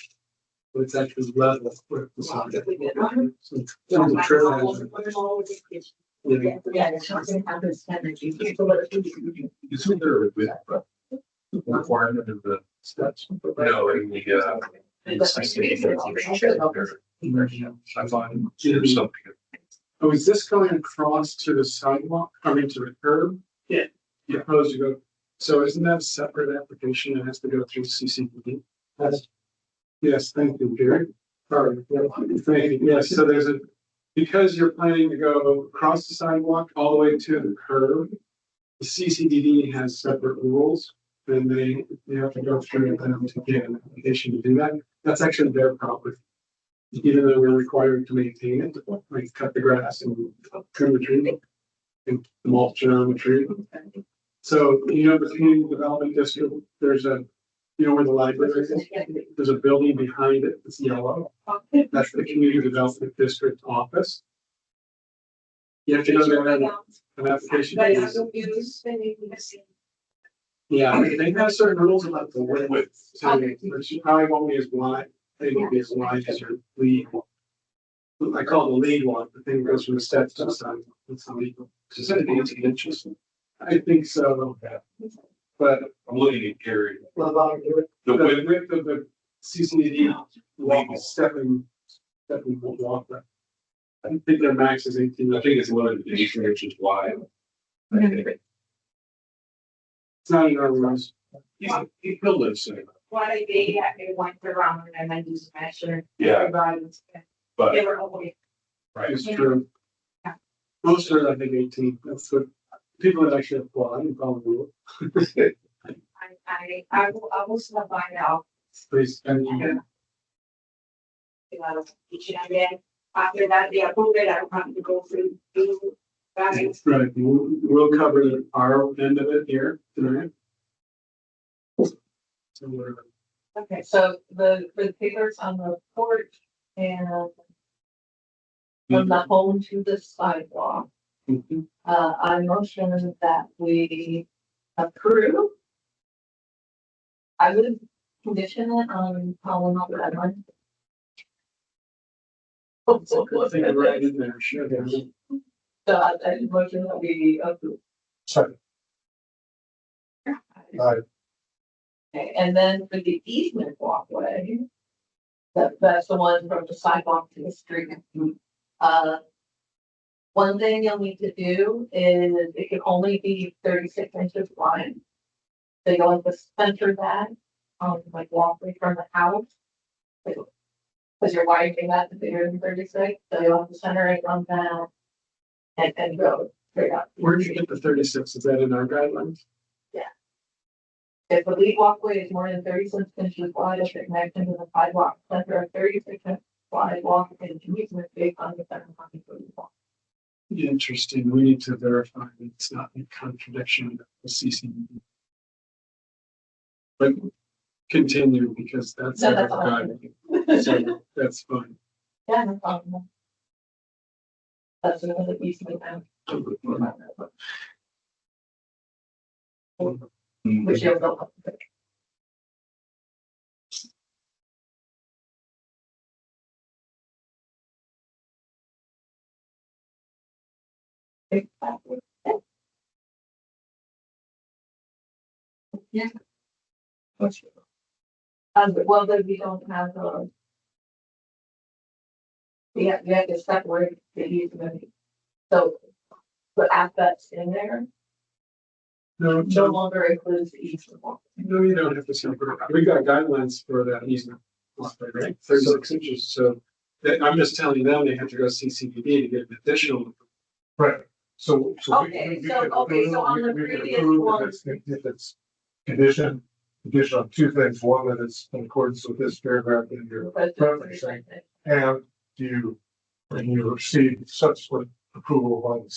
But it's actually level with the sidewalk. So it's a trail hazard. Yeah, it's something happens, energy. Isn't there a width requirement of the steps? No, in the, I find there's something. Oh, is this going across to the sidewalk, coming to the curb? Yeah. You propose to go, so isn't that a separate application that has to go through CCD? Yes, thank you, Jerry. Sorry. Thank you. Yes, so there's a, because you're planning to go across the sidewalk all the way to the curb, the CCDD has separate rules. And they have to go through them to get an application to do that. That's actually their property. Even though we're required to maintain it, like cut the grass and trim the tree and mulch around the tree. So, the community development district, there's a, where the library is, there's a building behind it, it's yellow. That's the community development district office. You have to go there and an application. But I don't use anything the same. Yeah, they have certain rules about the width, so but you probably won't be as wide, they won't be as wide as your lead. I call it the lead one, the thing that goes from the steps to the side, it's illegal. Is it 18 inches? I think so, but I'm looking at Gary. the width of the CCD walk is stepping walk. I think their max is 18. I think it's 18 inches wide. It's not in our rules. He built it, so. What I did, I went around and I used measure. Yeah. Everybody, But they were away. right. It's true. Yeah. Most are, I think, 18. That's what people that actually apply, you probably will. I will still find out. Please, and you Each and again, after that, they approve it, I don't have to go through. That. Right, we'll cover our end of it here tonight. So we're, Okay, so for the papers on the porch and from the home to the sidewalk, I motion that we approve. I would condition it on following up with that one. I think we're right in there, sure. So I motion that we approve. Second. Aye. Okay, and then for the easement walkway, that's the one from the sidewalk to the street. One thing you'll need to do is it can only be 36 inches wide. So you'll have to center that, like walkway from the house. Because you're widening that to bigger than 36, so you'll have to center it on that and go straight up. Where'd you get the 36? Is that in our guidelines? If the lead walkway is more than 36 inches wide, if it connects into the sidewalk, center a 36 inch wide walkway and easement based on the 700 foot wall. Interesting. We need to verify that it's not in contradiction with CCD. But continue because that's No, our that's all. guideline. So that's fine. Yeah, no problem. That's another easement now. Which you'll go up with. Yeah. Well, then we don't have we have to separate the easement. So the assets in there No, no longer includes the easement. no, you don't have to separate. We got guidelines for that easement, right? 36 inches. So I'm just telling them they have to go CCD to get an additional. Right, so. Okay, so on the previous one- If it's condition on two things, one, that it's in accordance with this paragraph in your referencing, and you receive subsequent approval by the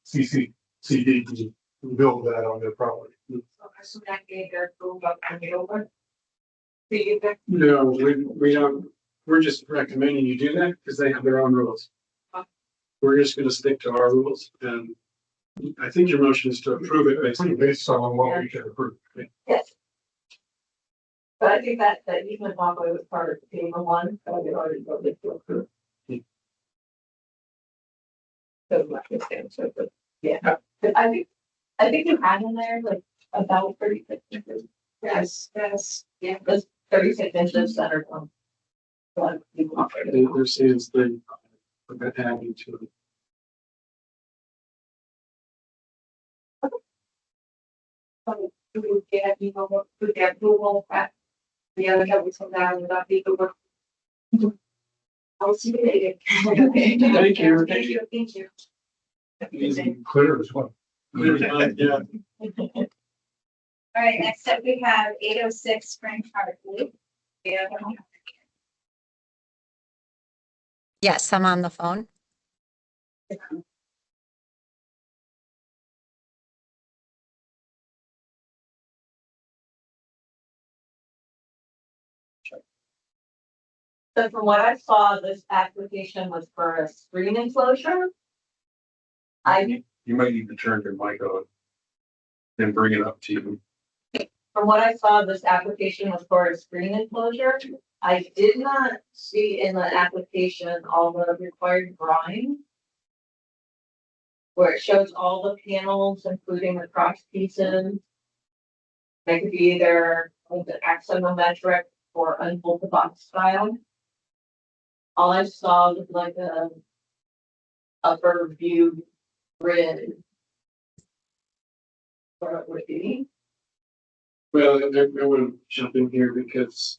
CCD to build that on their property. So that they get approved of the over. No, we don't, we're just recommending you do that because they have their own rules. We're just gonna stick to our rules and I think your motion is to approve it Based on what we can approve. Yes. But I think that easement walkway was part of the table one, so we already voted to approve. So much mistake, so, but, yeah, but I think you had in there like about 36 inches. Yes, yeah. That's 36 inches centered on. One, you walk right in. They're saying it's the, that having to. So we get, to the approval that the other that we took down without the over. I'll see you later. Thank you. Thank you, thank you. Easy. Clear as well. Yeah. All right, next up we have 806 Spring Park Loop. Yeah. Yes, I'm on the phone. So from what I saw, this application was for a screen enclosure. You might need to turn your mic on and bring it up to you. From what I saw, this application was for a screen enclosure. I did not see in the application all the required drawings. Where it shows all the panels, including the cross pieces. They could be either with the axonometric or unfolded box style. All I saw was like a upper view grid. Where it would be. Well, I want to jump in here because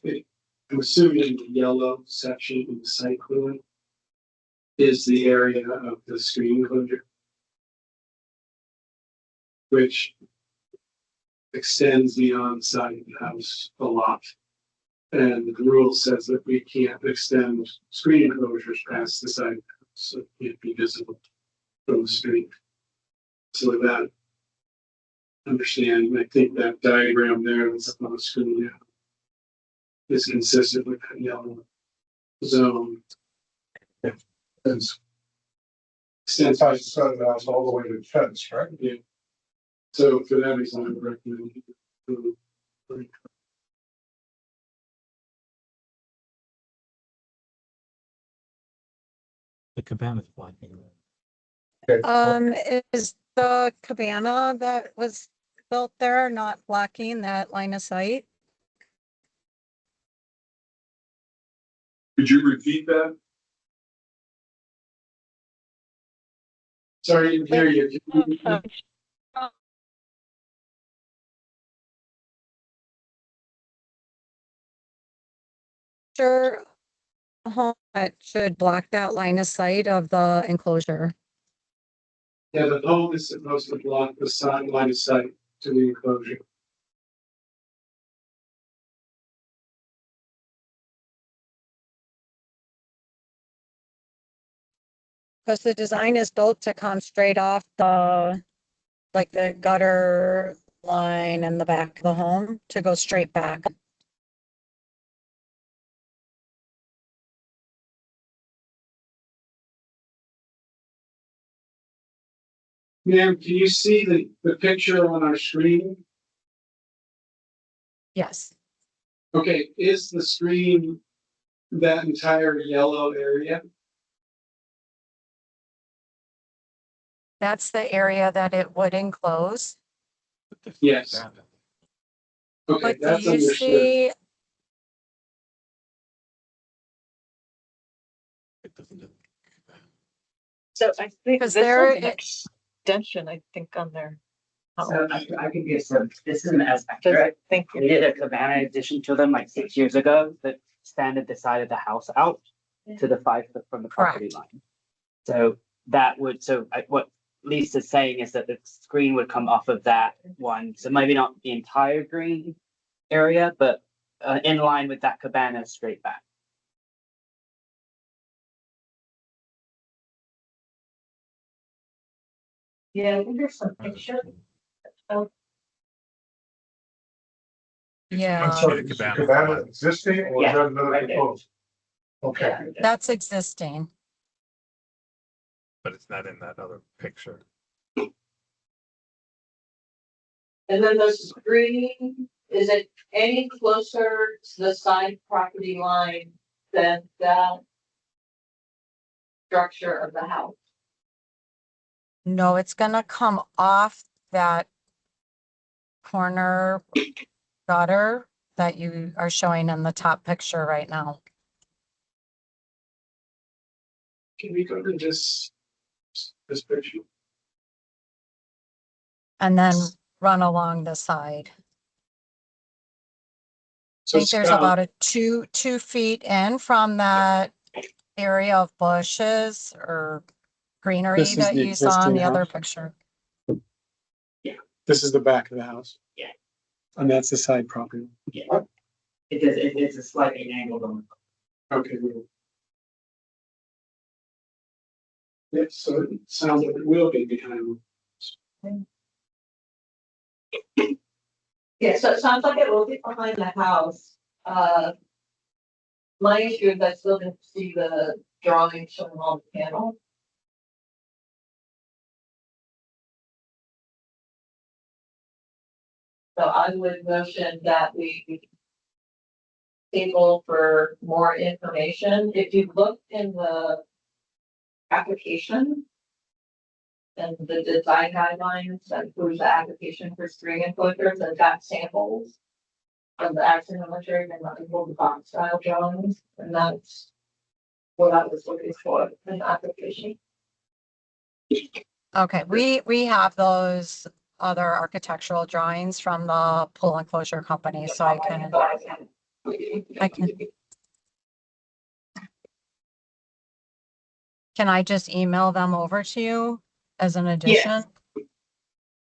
I'm assuming the yellow section in the site plan is the area of the screen enclosure, which extends beyond the side of the house a lot. And the rule says that we can't extend screen enclosures past the side, so it can't be visible from the street. So with that understanding, I think that diagram there that's up on the screen now is consistent with that yellow zone. It's Extends side to side of the house all the way to the fence, right? Yeah. So for that reason, I would recommend. The cabana's blocking. Is the cabana that was built there not blocking that line of sight? Could you repeat that? Sorry, I didn't hear you. Sure, home that should block that line of sight of the enclosure. Yeah, the home is supposed to block the side line of sight to the enclosure. Because the design is built to come straight off like the gutter line in the back of the home to go straight back. Ma'am, can you see the picture on our screen? Yes, Okay, is the screen that entire yellow area? that's the area that it would enclose. Yes. Okay, But do that's you understood. see, So I think because this there is an it- extension, I think, on there. So I could give some, this isn't as accurate. Thank We did a cabana addition to them like 6 years ago that expanded the side of the house out to the 5 foot from the property line. So that would, what Lisa's saying is that the screen would come off of that one. So maybe not the entire green area, but in line with that cabana straight back. Yeah, I think there's some picture. yeah, I'm sorry, is the cabana existing or is Yeah, that another right there. proposal? Okay, that's existing. But it's not in that other picture. And then the screen, is it any closer to the side property line than that structure of the house? No, it's gonna come off that corner gutter that you are showing in the top picture right now. Can we go to this picture? And then run along the side. I So think there's Scott, about a 2 feet in from that area of bushes or greenery This is that the you saw in existing the other house? picture. this is the back of the house. Yeah. And that's the side property. Yeah. It's a slightly angled on. Okay. Yeah, so it sounds like it will be behind. Yeah, so it sounds like it will be behind the house. My issue is I still didn't see the drawing showing all the panels. So I would motion that we table for more information. If you look in the application and the design guidelines that includes the application for screen enclosures and got samples of the action military and not able to box style drawings, and that's what I was looking for in the application. Okay, we have those other architectural drawings from the pool enclosure company, so I can. Can I just email them over to you as an addition?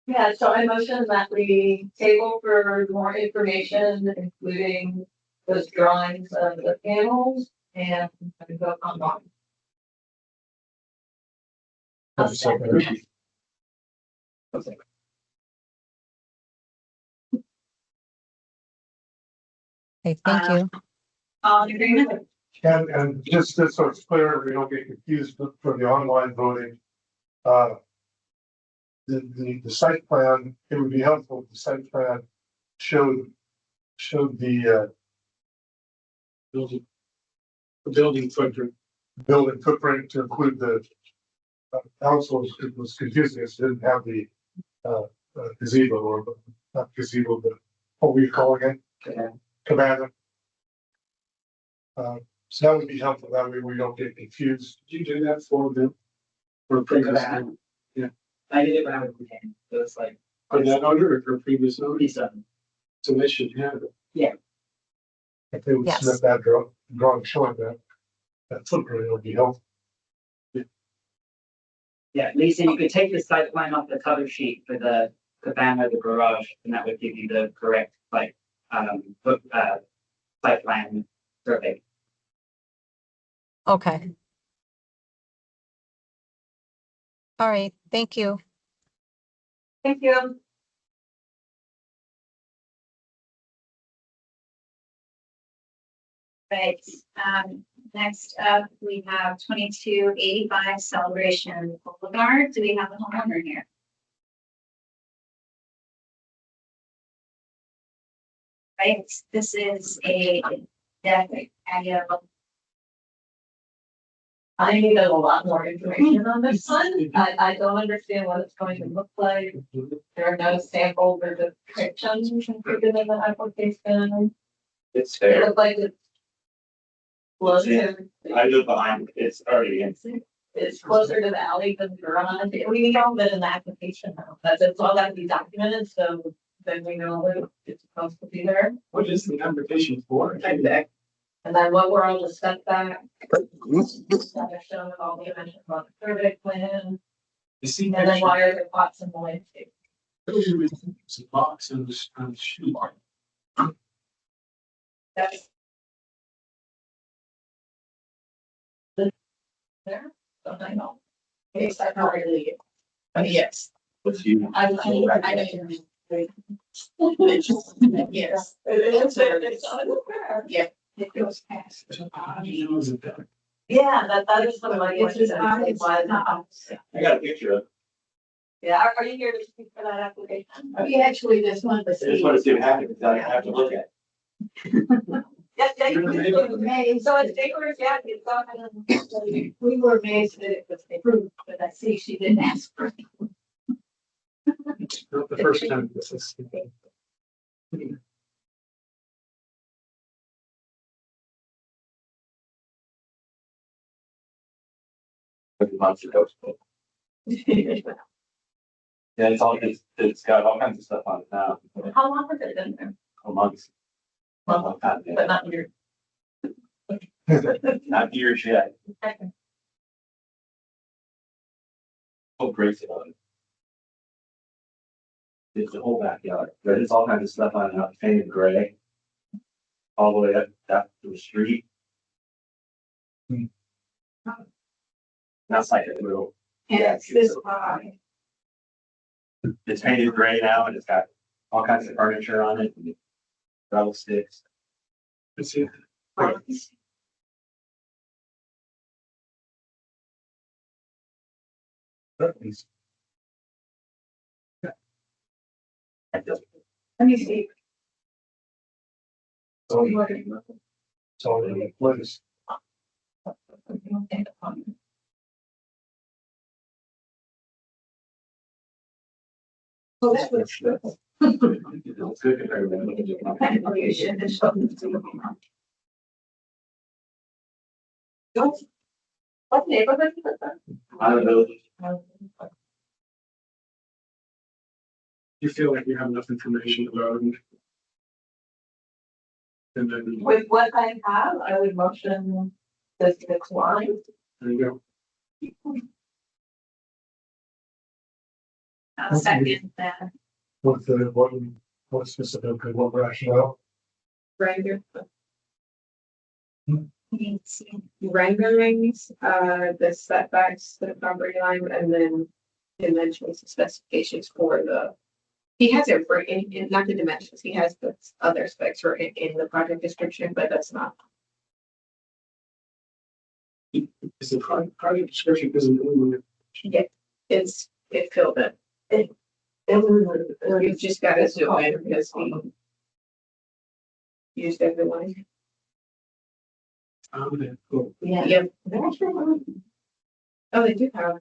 Yeah, so I motion that we table for more information, including those drawings of the panels and go online. Have a second. Okay, thank you. All in agreement? And just so it's clear, we don't get confused for the online voting. The site plan, it would be helpful if the site plan showed the Building. The building footprint. building footprint to include the council was confusing, it didn't have the gazebo or not gazebo, but what were you calling it? Cabana. So that would be helpful, that way we don't get confused. Did you do that for them? For previous, I did it when I was in Japan. It was like for that owner or for previous owner? 47. So they should have it. If they would Yes. submit that drawing showing that footprint, it would be helpful. Yeah, Lisa, you could take the site plan off the cover sheet for the cabana, the garage, and that would give you the correct, like, site plan survey. Okay. All right, thank you. Thank you. Right, next up, we have 2285 Celebration Boulevard. Do we have a homeowner here? Right, this is a deck patio. I need a lot more information on this one. I don't understand what it's going to look like. There are no samples or descriptions included in the application. It's It fair. looks like it's closer, I live behind, it's already in. it's closer to the alley than the garage. We need all that in the application now. That's all that to be documented, so then we know that it's supposed to be there. What is the application for? And then what were all the setbacks? That are shown with all the dimensions on the survey plan, You see, and then why are there pots in the landscape? It's a box on the sheet. That's. There, don't I know? Yes, I probably. Yes. What's you? I know. Yes. It's on the fair. Yeah, it goes past. Yeah, that is the money. It's just obvious why it's not. I got a picture of it. Yeah, are you here to speak for that application? We actually just want to I just want to see what happens, I have to look at it. Yeah, you You're can. amazed. So it's Taylor's, yeah, it's on. We were amazed that it was approved, but I see she didn't ask for it. Not the first time this is. Months ago. Yeah, it's got all kinds of stuff on it now, How long has it been there? for months. Well, but not your. Not years yet. Oh, great about it. It's the whole backyard, there's all kinds of stuff on it, now, painted gray. All the way up to the street. That's like a little, And it's this high. it's painted gray now and it's got all kinds of furniture on it. And gravel sticks. Let's see. Let me see. So in the place. Oh, that looks good. It's good compared to You should have shown it to me. What neighborhood is it? I don't know. You feel like you have enough information about it. And then, With what I have, I would motion this decline. there you go. I'll second that. What specifically, what rationale? Right here. renderings, the setbacks to the property line, and then dimensions and specifications for the. He has it for not the dimensions, he has the other specs for in the project description, but that's not. Is the project description isn't really. Yeah, it filled it. You've just got to zoom in because we used everyone. Cool. Yeah. Yep. Oh, they do have.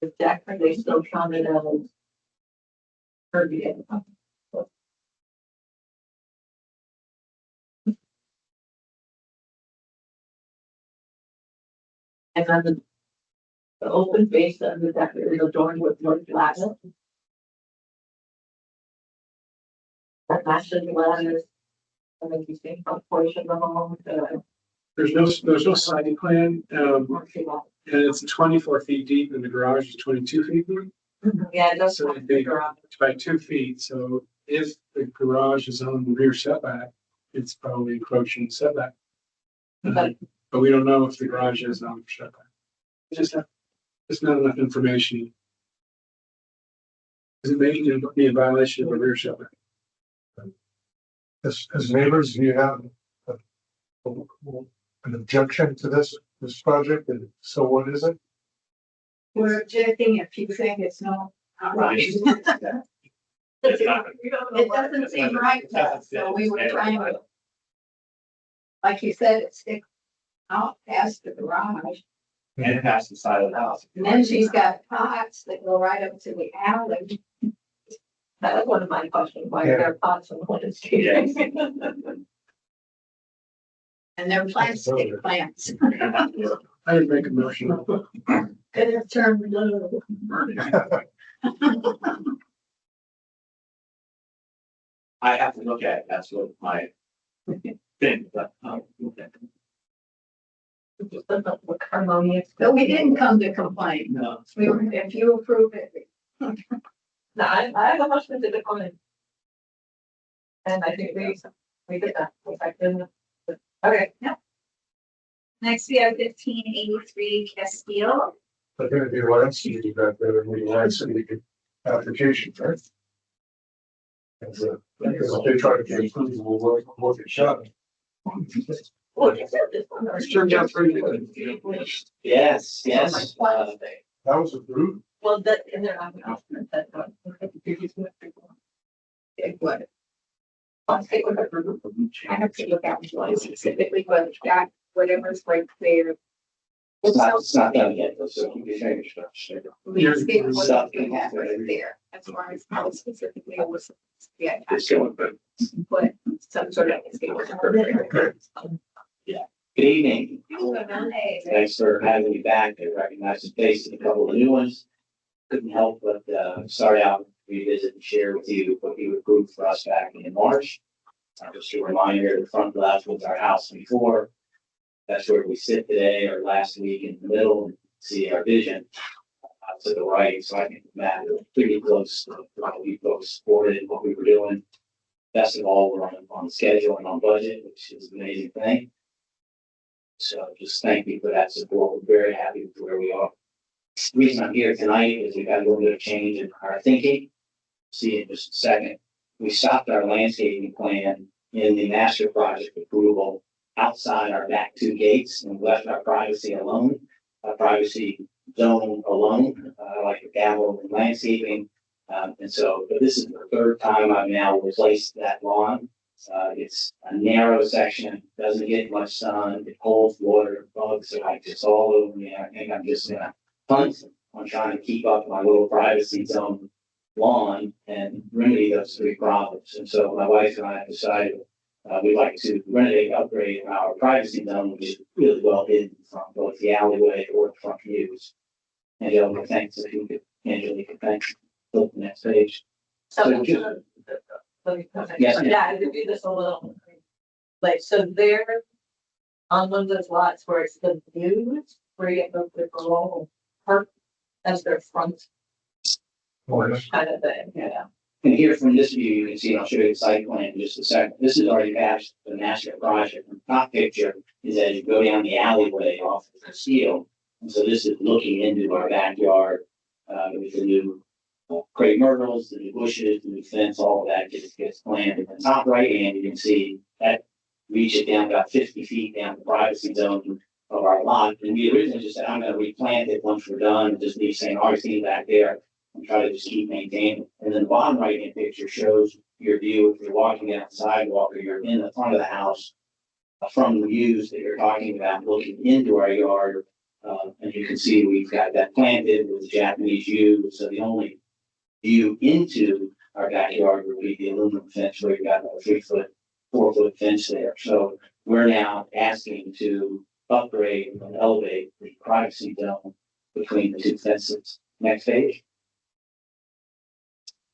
The deck, are they still trying to? Pervious. And then the open base of the deck is adorned with wood glass. That matches the letters. I think you see front portion of the home, There's no siding plan, and it's 24 feet deep and the garage is 22 feet deep. yeah, it does. So it'd be by 2 feet, so if the garage is on the rear setback, it's probably encroaching setback. But But we don't know if the garage is on the setback. Just not enough information. Is it making it be in violation of the rear setback? As neighbors, do you have an objection to this project? And so what is it? We're objecting if you think it's not right. It doesn't seem right to us, so we were trying to. Like you said, it sticks out past the garage, And past the side of the house. and then she's got pots that go right up to the alley. that was one of my questions, why are there pots on the street? Yes. And they're plastic plants. I would make a motion. Could have turned blue. I have to look at it, that's what my thing, but, okay. Harmonious. But we didn't come to complain. No. We were, if you approve it. No, I have a motion to decline. And I think we did that. Okay, Next, we have 1583 Castile. But then it'd be landscaping back there, and we landscaping application, right? And if they try to get approval, we'll work it shot. It's turned out pretty good. Yes, That was approved. well, that, and they're not. That. What? I have to look out one specifically, but that, whatever's right there. it's not done yet, so you can change that. Landscape what we have right there, as far as how specifically it was. Yeah, It's going good. but some sort of landscape. Good evening. Hey. Thanks for having me back. I recognize the faces, a couple of new ones. Couldn't help but start out, revisit and share with you what you approved for us back in March. Just a reminder, the front left was our house before. That's where we sit today, or last week in the middle, and see our vision to the right. So I think Matt, we're pretty close to what you folks supported, what we were doing. Best of all, we're on schedule and on budget, which is an amazing thing. So just thank you for that support. We're very happy with where we are. The reason I'm here tonight is we've had a little bit of change in our thinking. See in just a second. We stopped our landscaping plan in the master project approval outside our back two gates and left our privacy alone, our privacy zone alone, like the gavel and landscaping. And so, but this is the third time I've now replaced that lawn. It's a narrow section, doesn't get much sun, it holds water, bugs are like just all over me. I think I'm just gonna punt on trying to keep up my little privacy zone lawn and remedy those three problems. And so my wife and I have decided we'd like to renovate, upgrade our privacy zone, which is really well hidden from both the alleyway or the front views. Angelica, thanks. If you could, Angelica, thanks. Flip the next page. So, So just- Yes. Yes, ma'am. Yeah, I did this a little. Like, so there, on one of those lots where it's the views, where you get the little park as their front kind of thing, yeah. And here from this view, you can see, and I'll show you the site plan in just a second. This is already past the master project. The top picture is as you go down the alleyway off the Castillo. And so this is looking into our backyard, with the new crepe myrtles, the new bushes, the new fence, all of that gets planned. In the top right hand, you can see that reaches down about 50 feet down the privacy zone of our lot. And we originally just said, I'm gonna replant it once we're done, and just leave St. Augustine back there and try to just keep maintaining. And then the bottom right hand picture shows your view if you're walking down the sidewalk or you're in the front of the house from the views that you're talking about, looking into our yard. And you can see we've got that planted with the Japanese yew. So the only view into our backyard would be the aluminum fence where you've got a 3-foot, 4-foot fence there. So we're now asking to upgrade and elevate the privacy zone between the two fences. Next page.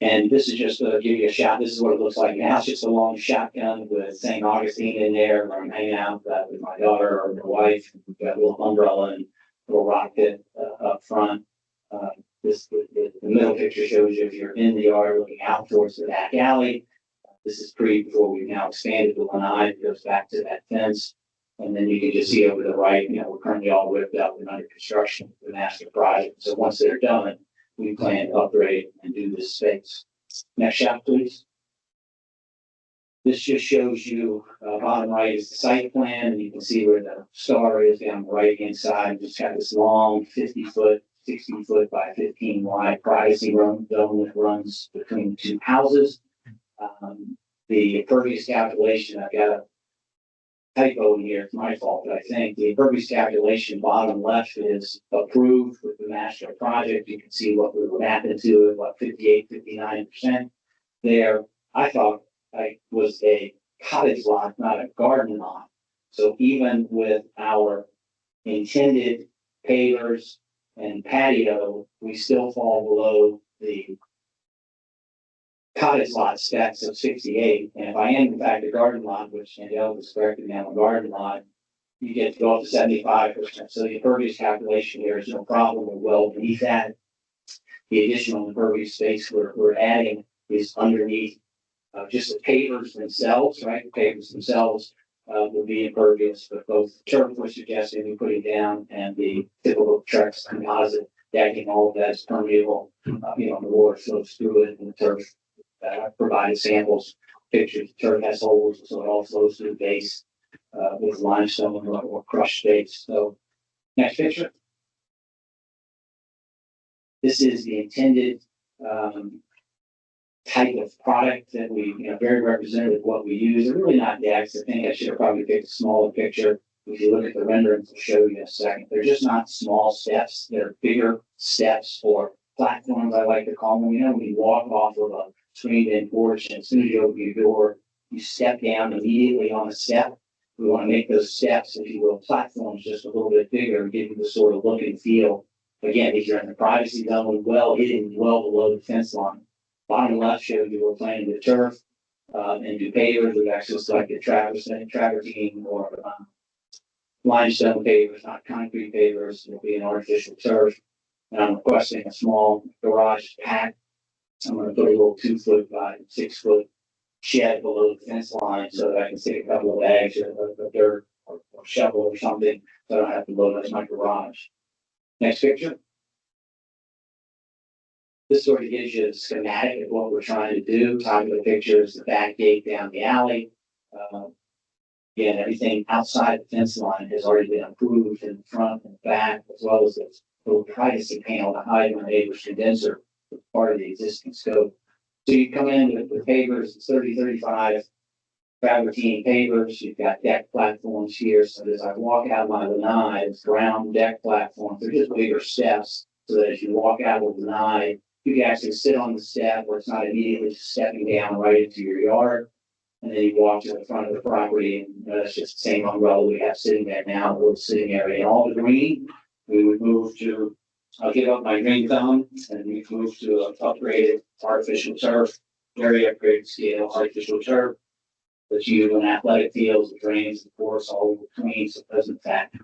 And this is just to give you a shot. This is what it looks like now. It's just a long shotgun with St. Augustine in there where I'm hanging out with my daughter or my wife. We've got a little umbrella and a little rock pit up front. The middle picture shows you if you're in the yard looking out towards the back alley. This is before we've now expanded the lanai. It goes back to that fence. And then you can just see over the right, we're currently all whipped up and under construction with the master project. So once they're done, we plan to upgrade and do this space. Next shot, please. This just shows you, bottom right is the site plan, and you can see where the star is down the right-hand side. Just got this long 50-foot, 60-foot by 15 wide privacy zone that runs between the two houses. The impervious calculation, I've got a typo in here, it's my fault, but I think the impervious calculation bottom left is approved with the master project. You can see what we were mapping to it, what 58, 59% there. I thought I was a cottage lot, not a garden lot. So even with our intended pavers and patio, we still fall below the cottage lot specs of 68. And if I am in fact a garden lot, which Angela was correcting me, I'm a garden lot, you get to go up to 75%. So the impervious calculation here is no problem. We're well beneath that. The additional impervious space we're adding is underneath just the pavers themselves, right? The pavers themselves will be impervious, but both the turf we're suggesting we putting down and the typical Trex composite decking, all of that is permeable. The water flows through it, and the turf provided samples, pictures. The turf has holes, so it all flows through the base with limestone or crushed base. So, next picture. This is the intended type of product that we, very representative of what we use. They're really not decks. I think I should have probably picked a smaller picture. If you look at the renderings, I'll show you in a second. They're just not small steps. They're bigger steps or platforms, I like to call them. When you walk off of a screened-in porch, and as soon as you open your door, you step down immediately on a step. We want to make those steps, if you will, platforms just a little bit bigger, give you the sort of look and feel. Again, if you're in the privacy zone, well below the fence line. Bottom left shows you we're planting the turf and do pavers. We've actually selected travertine or limestone pavers, not concrete pavers. It'll be an artificial turf. And I'm requesting a small garage pack. I'm going to put a little 2-foot by 6-foot shed below the fence line so that I can stick a couple of bags of dirt or shovel or something, so I don't have to load up my garage. Next picture. This sort of gives you a schematic of what we're trying to do. Top of the picture is the back gate down the alley. Again, everything outside the fence line has already been approved in the front and back, as well as this little privacy panel to hide my neighbor's condenser, part of the existing scope. So you come in with pavers, it's 30-35 travertine pavers. You've got deck platforms here. So as I walk out my lanai, it's ground deck platforms. They're just bigger steps so that as you walk out of the lanai, you can actually sit on the step where it's not immediately just stepping down right into your yard. And then you walk to the front of the property, and that's just the same umbrella we have sitting there now, a little sitting area. And all the green, we would move to, I'll give up my green thumb, and we move to an upgraded artificial turf, very upgraded scale artificial turf. That's used in athletic fields, the drains, the course, all between, so it doesn't affect,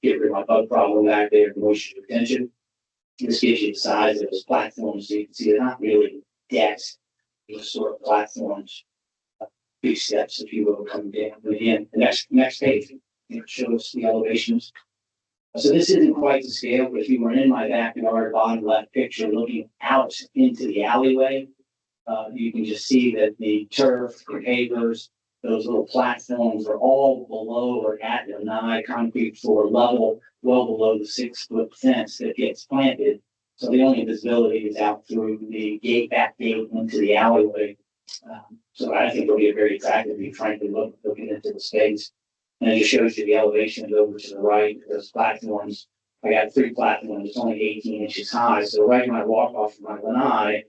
get rid of my bug problem back there, moisture retention. This gives you the size of those platforms, so you can see they're not really decks, they're sort of platforms, big steps, if you will, coming down. But again, the next page, shows the elevations. So this isn't quite the scale, but if you were in my backyard, bottom left picture, looking out into the alleyway, you can just see that the turf, the pavers, those little platforms are all below or at the nigh concrete floor level, well below the 6-foot fence that gets planted. So the only visibility is out through the back gate into the alleyway. So I think it'll be a very attractive view, frankly, looking into the space. And it just shows you the elevations over to the right, those platforms. I got 3 platforms, it's only 18 inches high. So right when I walk off my lanai,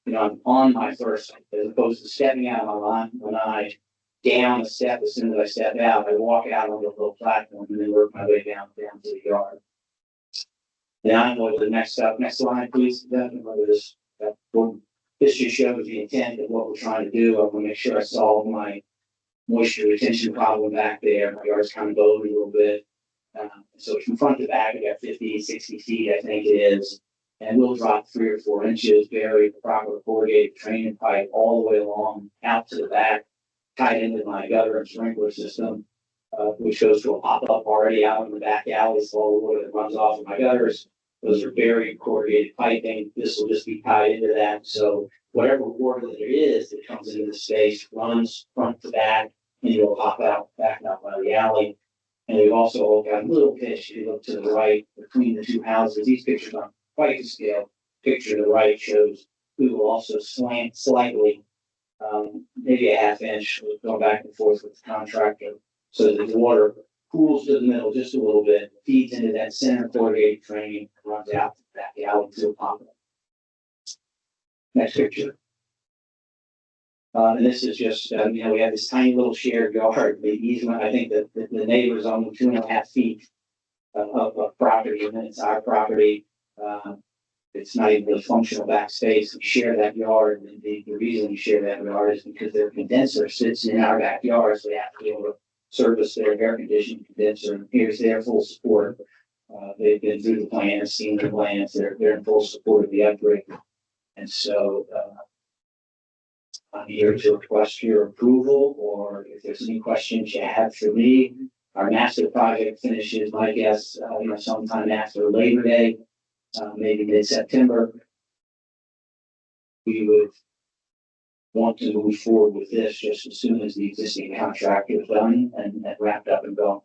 I'm on my first, as opposed to stepping out of my lanai, down a step. As soon as I step out, I walk out on the little platform and then work my way down to the yard. Now I'm over the next slide, please. This just shows the intent of what we're trying to do. I want to make sure I solve my moisture retention problem back there. My yard's kind of bowed a little bit. So from front to back, I got 50, 60 feet, I think it is. And we'll drop 3 or 4 inches, bury the proper corrugated training pipe all the way along out to the back, tied into my gutter and sprinkler system, which goes to a pop-up already out in the back alley. So all the water that runs off of my gutters, those are buried corrugated piping. This will just be tied into that. So whatever water that there is that comes into the space runs front to back, and it'll pop out back out by the alley. And we've also got a little pitch, if you look to the right between the 2 houses. These pictures aren't quite to scale. Picture to the right shows we will also slant slightly, maybe a ½ inch, going back and forth with the contractor, so that the water pools to the middle just a little bit, feeds into that center corrugated drain, and runs out to the back alley to a pop-up. Next picture. And this is just, we have this tiny little shared yard, the easement. I think that the neighbor's only 2.5 feet of property, and then it's our property. It's not even really functional back space. We share that yard, and the reason we share that yard is because their condenser sits in our backyard, so they have to be able to service their air conditioning condenser. And here's their full support. They've been through the plans, seen the plans. They're in full support of the upgrade, and so I'm here to request your approval, or if there's any questions you have for me. Our master project finishes, my guess, sometime after Labor Day, maybe mid-September. We would want to move forward with this just as soon as the existing contract is done and wrapped up and gone.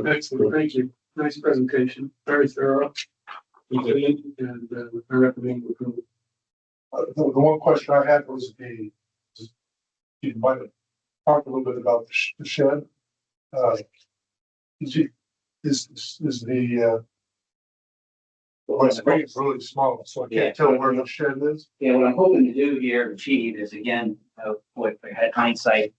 Excellent, thank you. Nice presentation, very thorough. And I recommend approval. The one question I had was you might have talked a little bit about the shed. Is the my screen is really small, so I can't tell where the shed is. Yeah, what I'm hoping to do here, achieve, is again, with hindsight,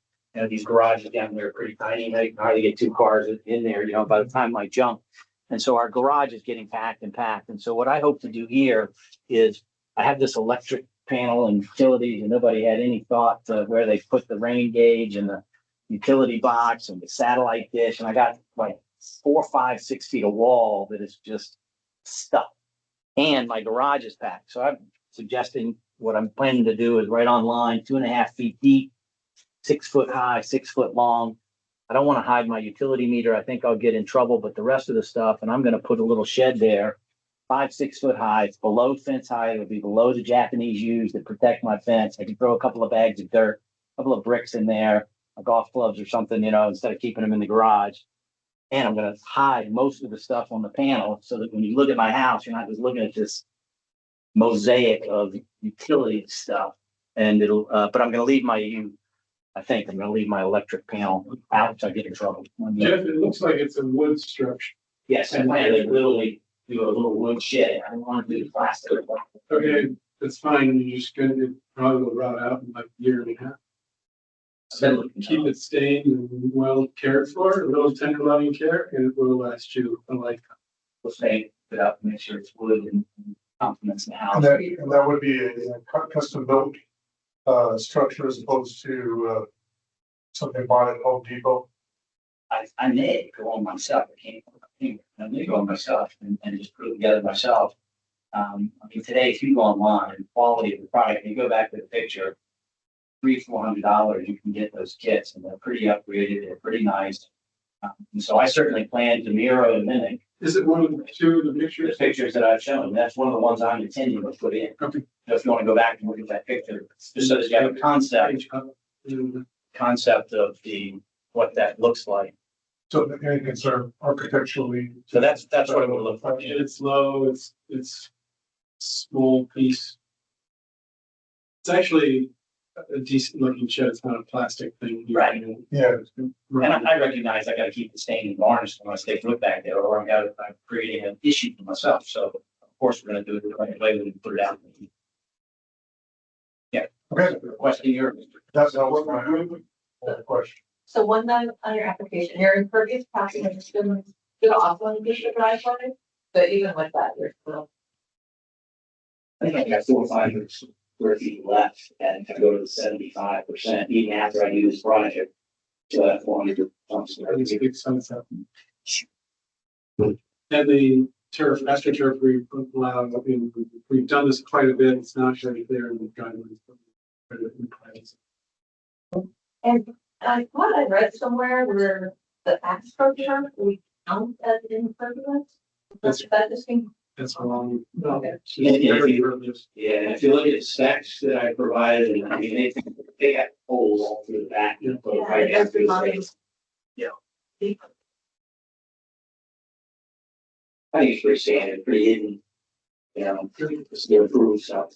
these garages down there are pretty tiny. I can hardly get 2 cars in there, by the time I jump. And so our garage is getting packed. And so what I hope to do here is I have this electric panel and utilities, and nobody had any thought to where they put the rain gauge and the utility box and the satellite dish. And I got like 4, 5, 6 feet of wall that is just stuck. And my garage is packed. So I'm suggesting what I'm planning to do is right on line, 2.5 feet deep, 6 foot high, 6 foot long. I don't want to hide my utility meter. I think I'll get in trouble, but the rest of the stuff, and I'm going to put a little shed there, 5, 6 foot high. It's below fence height. It'll be below the Japanese use that protect my fence. I can throw a couple of bags of dirt, a couple of bricks in there, golf clubs or something, instead of keeping them in the garage. And I'm going to hide most of the stuff on the panel so that when you look at my house, you're not just looking at this mosaic of utility stuff. And but I'm going to leave I'm going to leave my electric panel out so I get in trouble. Jeff, it looks like it's a wood structure. Yes, I plan to literally do a little wood shed. I don't want to do plastic. Okay, that's fine. You're just going to probably will rot out in like a year and a half. So keep it stained and well cared for, a little tender loving care, and it will last you a lifetime. We'll stain it up, make sure it's wood and complements the house. And that would be a custom built structure as opposed to Something bought at Home Depot. I made go on myself. I made go on myself and just put it together myself. I mean, today, if you go online and quality of the product, you go back to the picture, $300-400, you can get those kits and they're pretty upgraded. They're pretty nice. And so I certainly plan to mirror and mimic Is it one of the two of the the pictures? pictures that I've shown. That's one of the ones I'm intending to put in. Okay. So if you want to go back and look at that picture, just so that you have a concept of what that looks like. So any concern architecturally? So that's what it would look like. It's low, it's small piece. It's actually a decent looking shed. It's not a plastic thing. Right. Yeah. And I recognize I gotta keep the stain and varnish when I stay put back there, or I'm creating an issue for myself. So of course, we're gonna do it the right way and put it out. Yeah. Okay. Question your. That's not what my question. So one night on your application, your impervious passing is still also in the driveway, but even with that, you're still. I think I got 4 or 5 square feet left, and if I go to the 75%, even after I do this project, still have 400 square It's a feet. big sunset. And the turf, astroturf, we've done this quite a bit. It's not very clear in the guidelines. And I thought I read somewhere where the astroturf, we count as impervious. That's- That just seems. That's wrong. Okay. It's very impervious. Yeah, and if you look at the specs that I provided, I mean, they got holes all through the back. Yeah. Right Yeah, after the that's space. Yeah. I think it's pretty standard, pretty hidden. You know, it's still approved, so.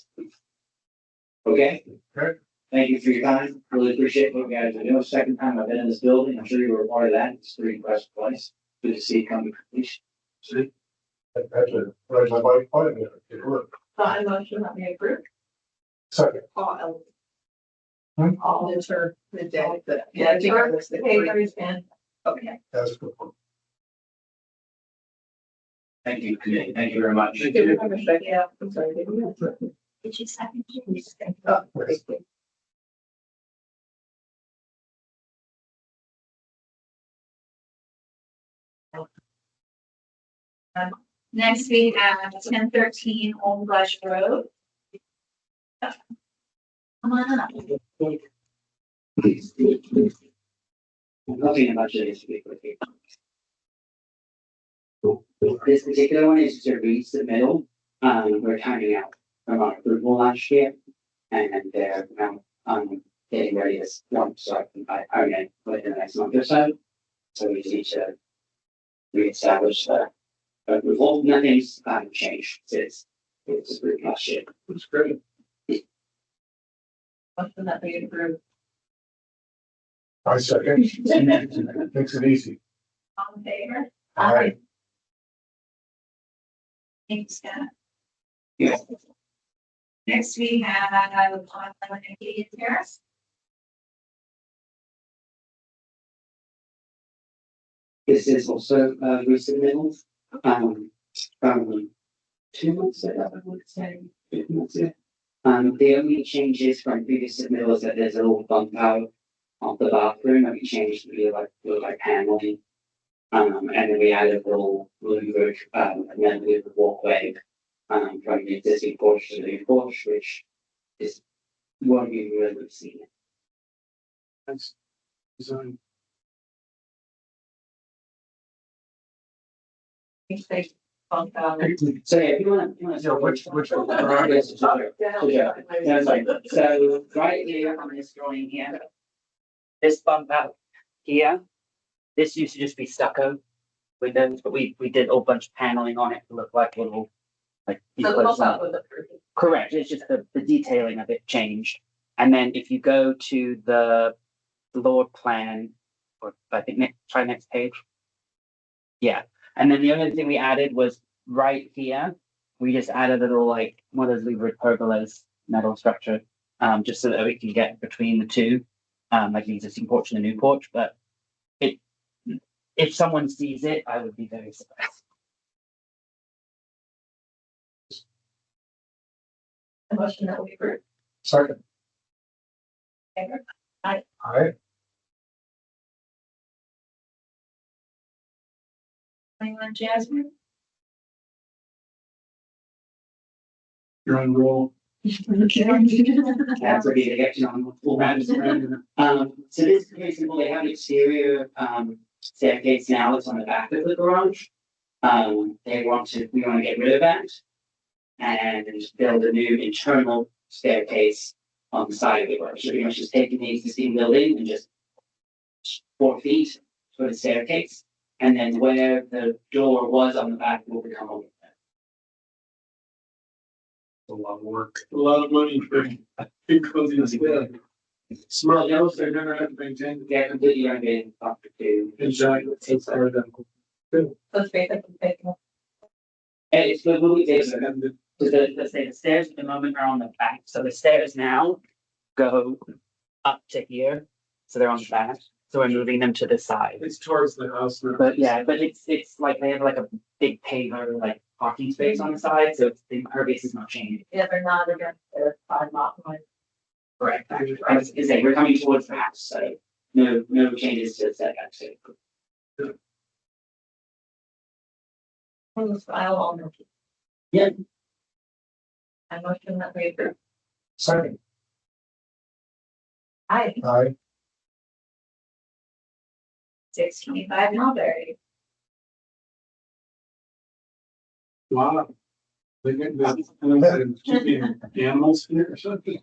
Okay? Okay. Thank you for your time. Really appreciate what you guys are doing. Second time I've been in this building. I'm sure you were a part of that. It's a pretty impressive place. Good to see it come to completion. See? Actually, ride my bike by there. It worked. Thought I motion that we approve. Second. All. Hmm? All the turf, the deck, but. Yeah, I think it turf, was the pavers, and. Okay. That's a good one. Thank you, committee. Thank you very much. Thank you. Yeah, I'm sorry. Did you second? Oh, great. Next, we have 1013 Old Brush Road. Come on up. Nothing much of this to be quick. This particular one is to reach the middle. We're timing out from our approval last year. And they're now, getting ready to lump, so I mean, within the next month or so. So we just need to reestablish the approval. Nothing's, changed since it was approved last year. That's great. Motion that we approve. I second. Makes it easy. All in favor? Aye. Thanks, Scott. Yes. Next, we have on Acadian Terrace. This is also recent middles, from 2 months ago, I would say, 2 months ago. The only changes from previous submittal is that there's a little bump out of the bathroom that we changed to be like paneling. And then we added a little louvered, and then with the walkway, from the existing porch to the new porch, which is won't be really seen. That's design. Say, bump out. So yeah, if you wanna. Yeah, which. Yes, sure. Yeah, it's like, so right here on this drawing here. This bump out here, this used to just be stucco windows, but we did a whole bunch of paneling on it to look like little, like. So the bump out was approved. Correct, it's just the detailing of it changed. And then if you go to the floor plan, or I think try next page. Yeah, and then the only thing we added was right here, we just added a little like one of those louvered pergolas metal structure, just so that we can get between the two, like the existing porch and the new porch, but if someone sees it, I would be very surprised. The motion that we approve. Second. Favor? Aye. Anyone, Jasmine? You're on roll. That's what we get on full round. So this is pretty simple. They have an exterior, staircase now. It's on the back of the garage. We want to get rid of that. And build a new internal staircase on the side of the garage. So pretty much just taking the existing building and just 4 feet for the staircase. And then where the door was on the back will become open. A lot of work, a lot of money for big closing this way. Smart, else they're gonna have to maintain. They're completely renovated up to. Exactly. It's part of them. Let's wait, I can take them. And it's the movie days. And the- Let's say the stairs at the moment are on the back, so the stairs now go up to here, so they're on the back, so we're moving them to the side. It's towards the house now. But yeah, but it's like they have like a big paver, like parking space on the side, so the impervious is not changing. Yeah, they're not against their side lot line. Correct. I was gonna say, we're coming towards the house, so no changes to the setbacks. From the style on the. Yeah. I motion that we approve. Second, Aye, aye, 625 Mulberry. Wow. They get that, keeping animals here or something.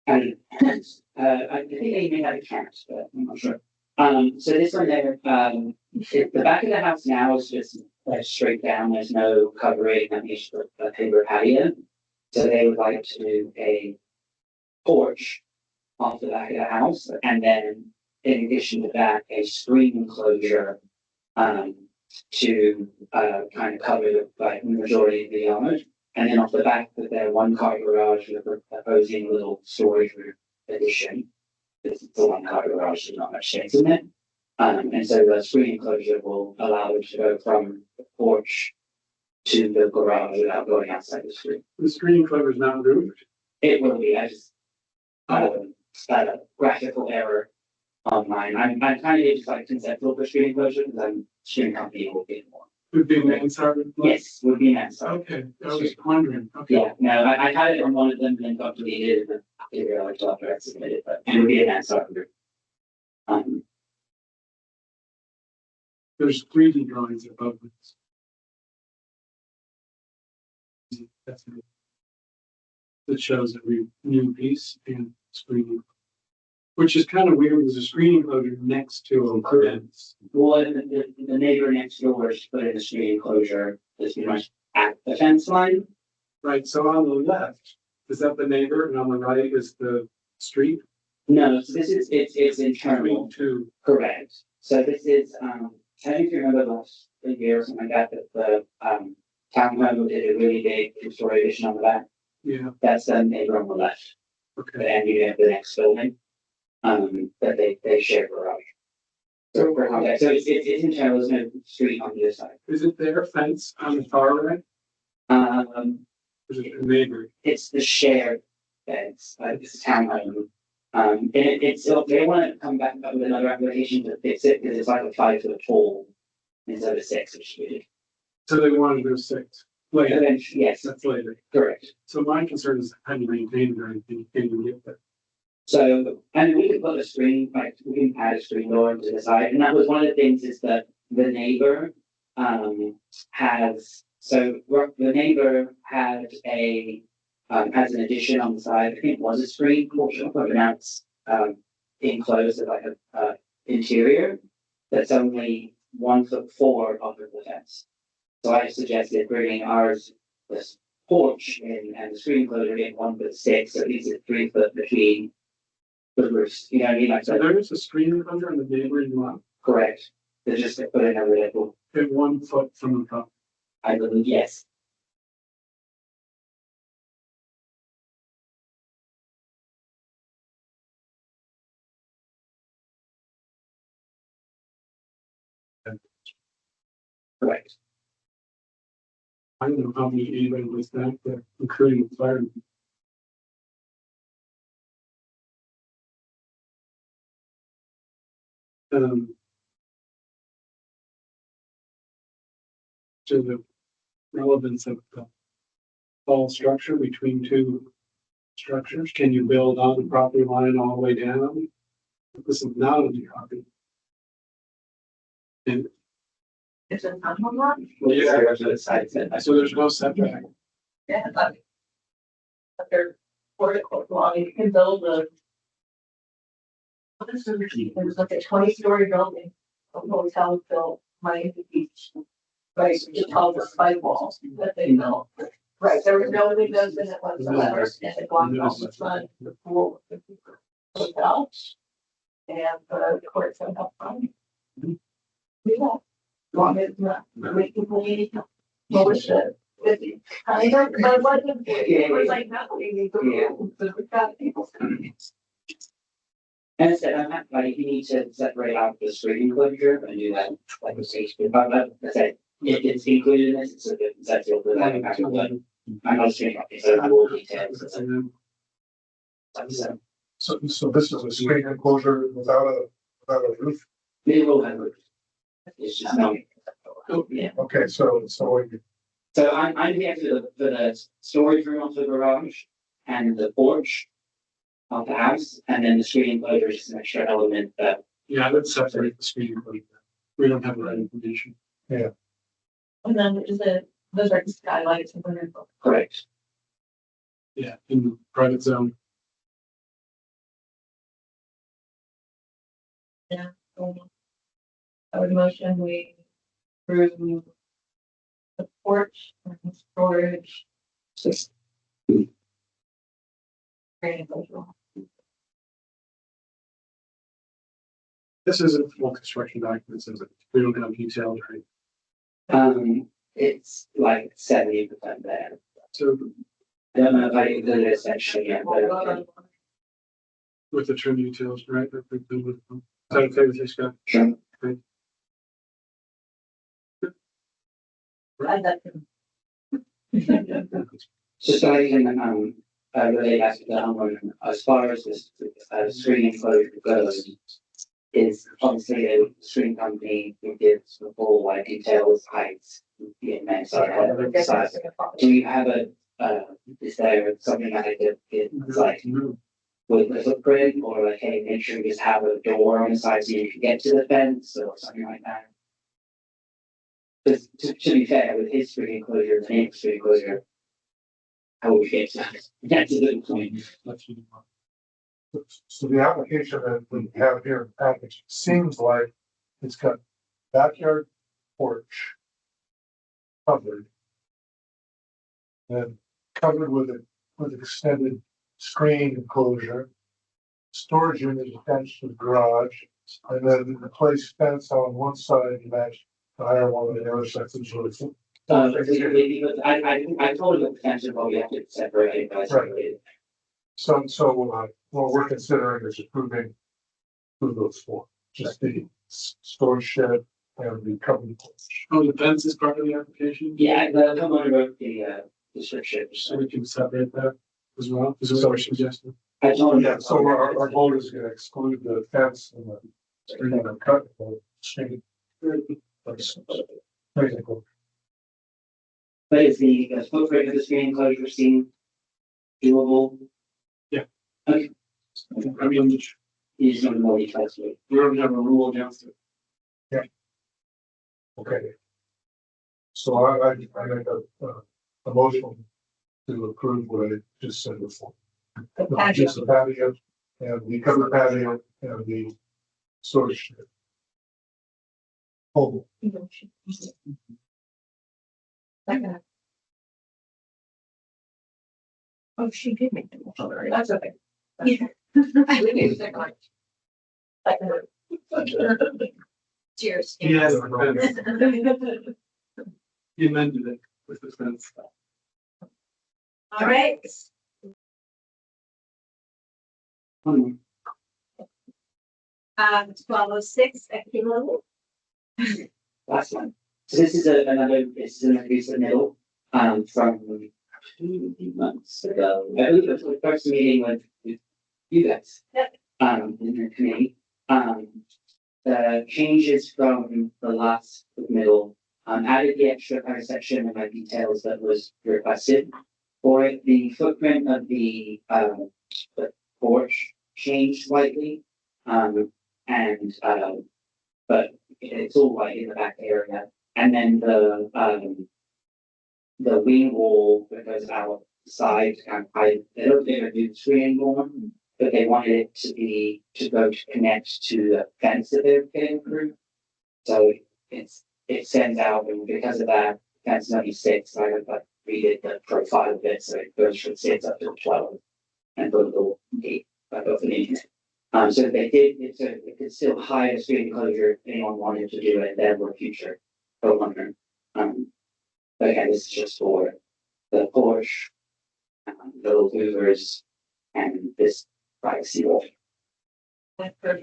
And, I think they may have a cat, but I'm not sure. So this one there, the back of the house now is just straight down, there's no covering, that means a timber patio. So they would like to do a porch off the back of the house, and then in addition to that, a screen enclosure, to, kind of cover the majority of the yard. And then off the back of their 1-car garage, we're proposing a little storage room addition. It's a 1-car garage, there's not much space in it. And so the screen enclosure will allow them to go from the porch to the garage without going outside the street. The screen cover is not roofed. It will be, I just, graphical error on mine. I'm kind of just like conceptual for screen enclosure, because I'm screen company will get more. Would be mansard. Yes, would be nice. Okay, I was wondering, okay. Yeah, no, I had it on one of them and then got deleted and I didn't realize after I submitted, but it would be a nice order. There's 3D drawings above this. That's it. That shows every new piece and screening. Which is kind of weird, there's a screen enclosure next to a fence. Well, the neighbor next door is put in a screen enclosure that's pretty much at the fence line. Right, so on the left, is that the neighbor, and on the right is the street? No, so this is, it's internal, Between two. correct. So this is, I don't know if you remember last year or something like that, the, townhome did a really big two-story addition on the back. Yeah, That's the neighbor on the left, okay. and you have the next building. That they share garage. So for context, so it's internal, there's no street on the other side. Is it their fence on the far right? Is it a neighbor? It's the shared fence, it's a townhome. And they want to come back up with another application to fix it, because it's like a 5-foot tall instead of a 6, which is really. So they wanted to go 6. Later, Yes, that's later. correct. So my concern is how do you maintain it or anything, can you get that? So, and we could put a screen, like, we can add a screen door to the side, and that was one of the things is that the neighbor, the neighbor had has an addition on the side, I think it was a screen portion, but now it's, enclosed as like a interior that's only 1'4" of the fence. So I suggested bringing ours, this porch in, and the screen enclosure in 1'6", so at least it's 3 foot between the roofs, you know what I mean? Like, So there is a screen enclosure on the neighboring lot, correct. They just put in a little, at 1 foot from the top. I believe, yes. Correct. I don't know how many anybody was back there, including the firemen. to the relevance of the whole structure between two structures. Can you build on the property line all the way down? This is not on the property. And It's a town lot. so there's no setback. Yeah, but they're vertical line, you can build a. It was like a 20-story building, a hotel built Miami Beach. Right, it's called the spike walls that they built. Right, there was no windows in it whatsoever, and it blocked all the sun, the pool, the hotel. And the courts and up front. Yeah. Long as not, we can believe, bullshit. I don't, but what, it was like, no, we need to, we've got people. And I said, I'm not, like, you need to separate out the street enclosure and do that, like a safety, but I said, if it's included in this, it's a good, that's it, but I'm not saying, okay, so I will details. So this is a screen enclosure without a roof? They will have roof. It's just not. Yeah. Okay, so So I'm here for the storage room of the garage and the porch of the house, and then the screen enclosure is just an extra element that. Yeah, let's separate the screen. We don't have that information. Yeah. And then there's those are the skylights and whatever. Correct. Yeah, in the private zone. Yeah. I would motion we approve the porch and storage. This isn't full construction documents, is it? We don't have details, right? It's like 70% there. So I don't know if I included a section yet, but. with the trim details, right? Is that okay with you, Scott? Sure. Okay. Add that to. So I can, relate back to the homeowner, as far as this, screen enclosure goes, is obviously a screen company who gives the full, like, details, heights, size. Do you have is there something that I could get, like, with the footprint, or like, hey, make sure you just have a door on the side so you can get to the fence, or something like that? Because to be fair, with his screen enclosure, the neighbor's screen enclosure, how would we get to the point? So the application that we have here in the package seems like it's got backyard porch covered. And covered with extended screen enclosure. Storage unit attached to the garage, and then the place fence on one side to match the higher one on the other side. So it's really full. I told him the potential, but we have to separate it by separated. So what we're considering is approving two of those four, just the storage shed and the covered porch. Oh, the fence is part of the application? Yeah, the homeowner wrote the description. So we can separate that as well, is what we're suggesting. I told him. Yeah, so our vote is gonna exclude the fence and the screen and cut the screen. Basically. But is the footprint of the screen enclosure seem doable? Yeah. Okay. I mean, You just don't know what you try to. we don't have a rule against it. Okay. So I make a motion to approve what I just said before. Just the patio and the covered patio and the storage shed. Oh, Second. Oh, she did make the motion. That's okay. Yeah. We need a second. Second. Cheers. Yes. He amended it with the fence. All right. 1206 at King Level. Last one. So this is this is an recent middle, from 2 months ago. I believe it was the first meeting with you guys. Yep. In the committee. The changes from the last middle, Added the extra kind of section and my details that was requested for it. The footprint of the porch changed slightly. But it's all like in the back area. And then the wing wall that goes outside, I don't think I do the screen anymore, but they wanted it to connect to the fence that they're getting through. So it sends out, and because of that, fence 96, I redid the profile of it, so it goes from 6 up to 12 and put a little gate over the internet. So they did, it could still hide a screen enclosure if anyone wanted to do it there for future homeowner. But again, this is just for the porch, little movers, and this privacy wall. And for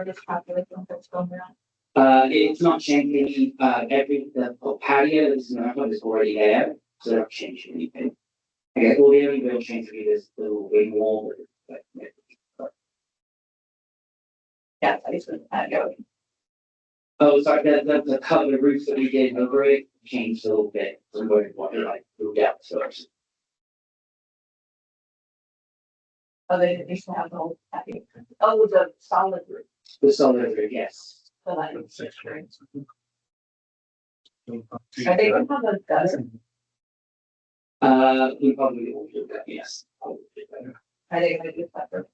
this population that's going around. It's not changing, the patio is already there, so they're not changing anything. I guess all the only real change would be this little wing wall. Yeah, I just wouldn't go. Oh, sorry, the cover roof that we did over it changed a little bit from where it was, like, moved out first. Oh, they used to have the whole patio. Oh, the solid roof. The solid roof, yes. So that is great. Are they gonna have a gutter? We probably will do that, yes. Are they gonna do that?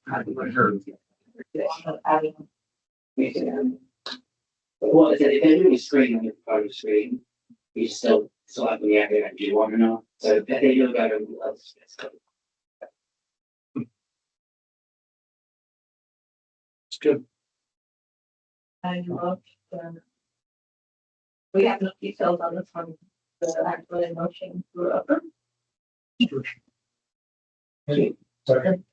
Well, I said, if they're doing a screen on the proposed screen, we still have the area and do one or not. So if they do go to else, it's good. It's good. I love we have no details on this one, the actual emotion grew up. Second.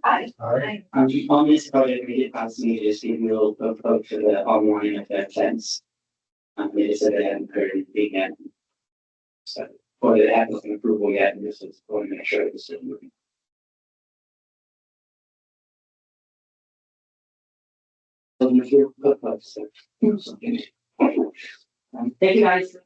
Hi. All right. On this project, we did pass me just give you a little vote for the online of their fence. They just said they hadn't heard anything yet. So, or they haven't an approval yet, and this is going to make sure it's still moving. So if you're thank you guys.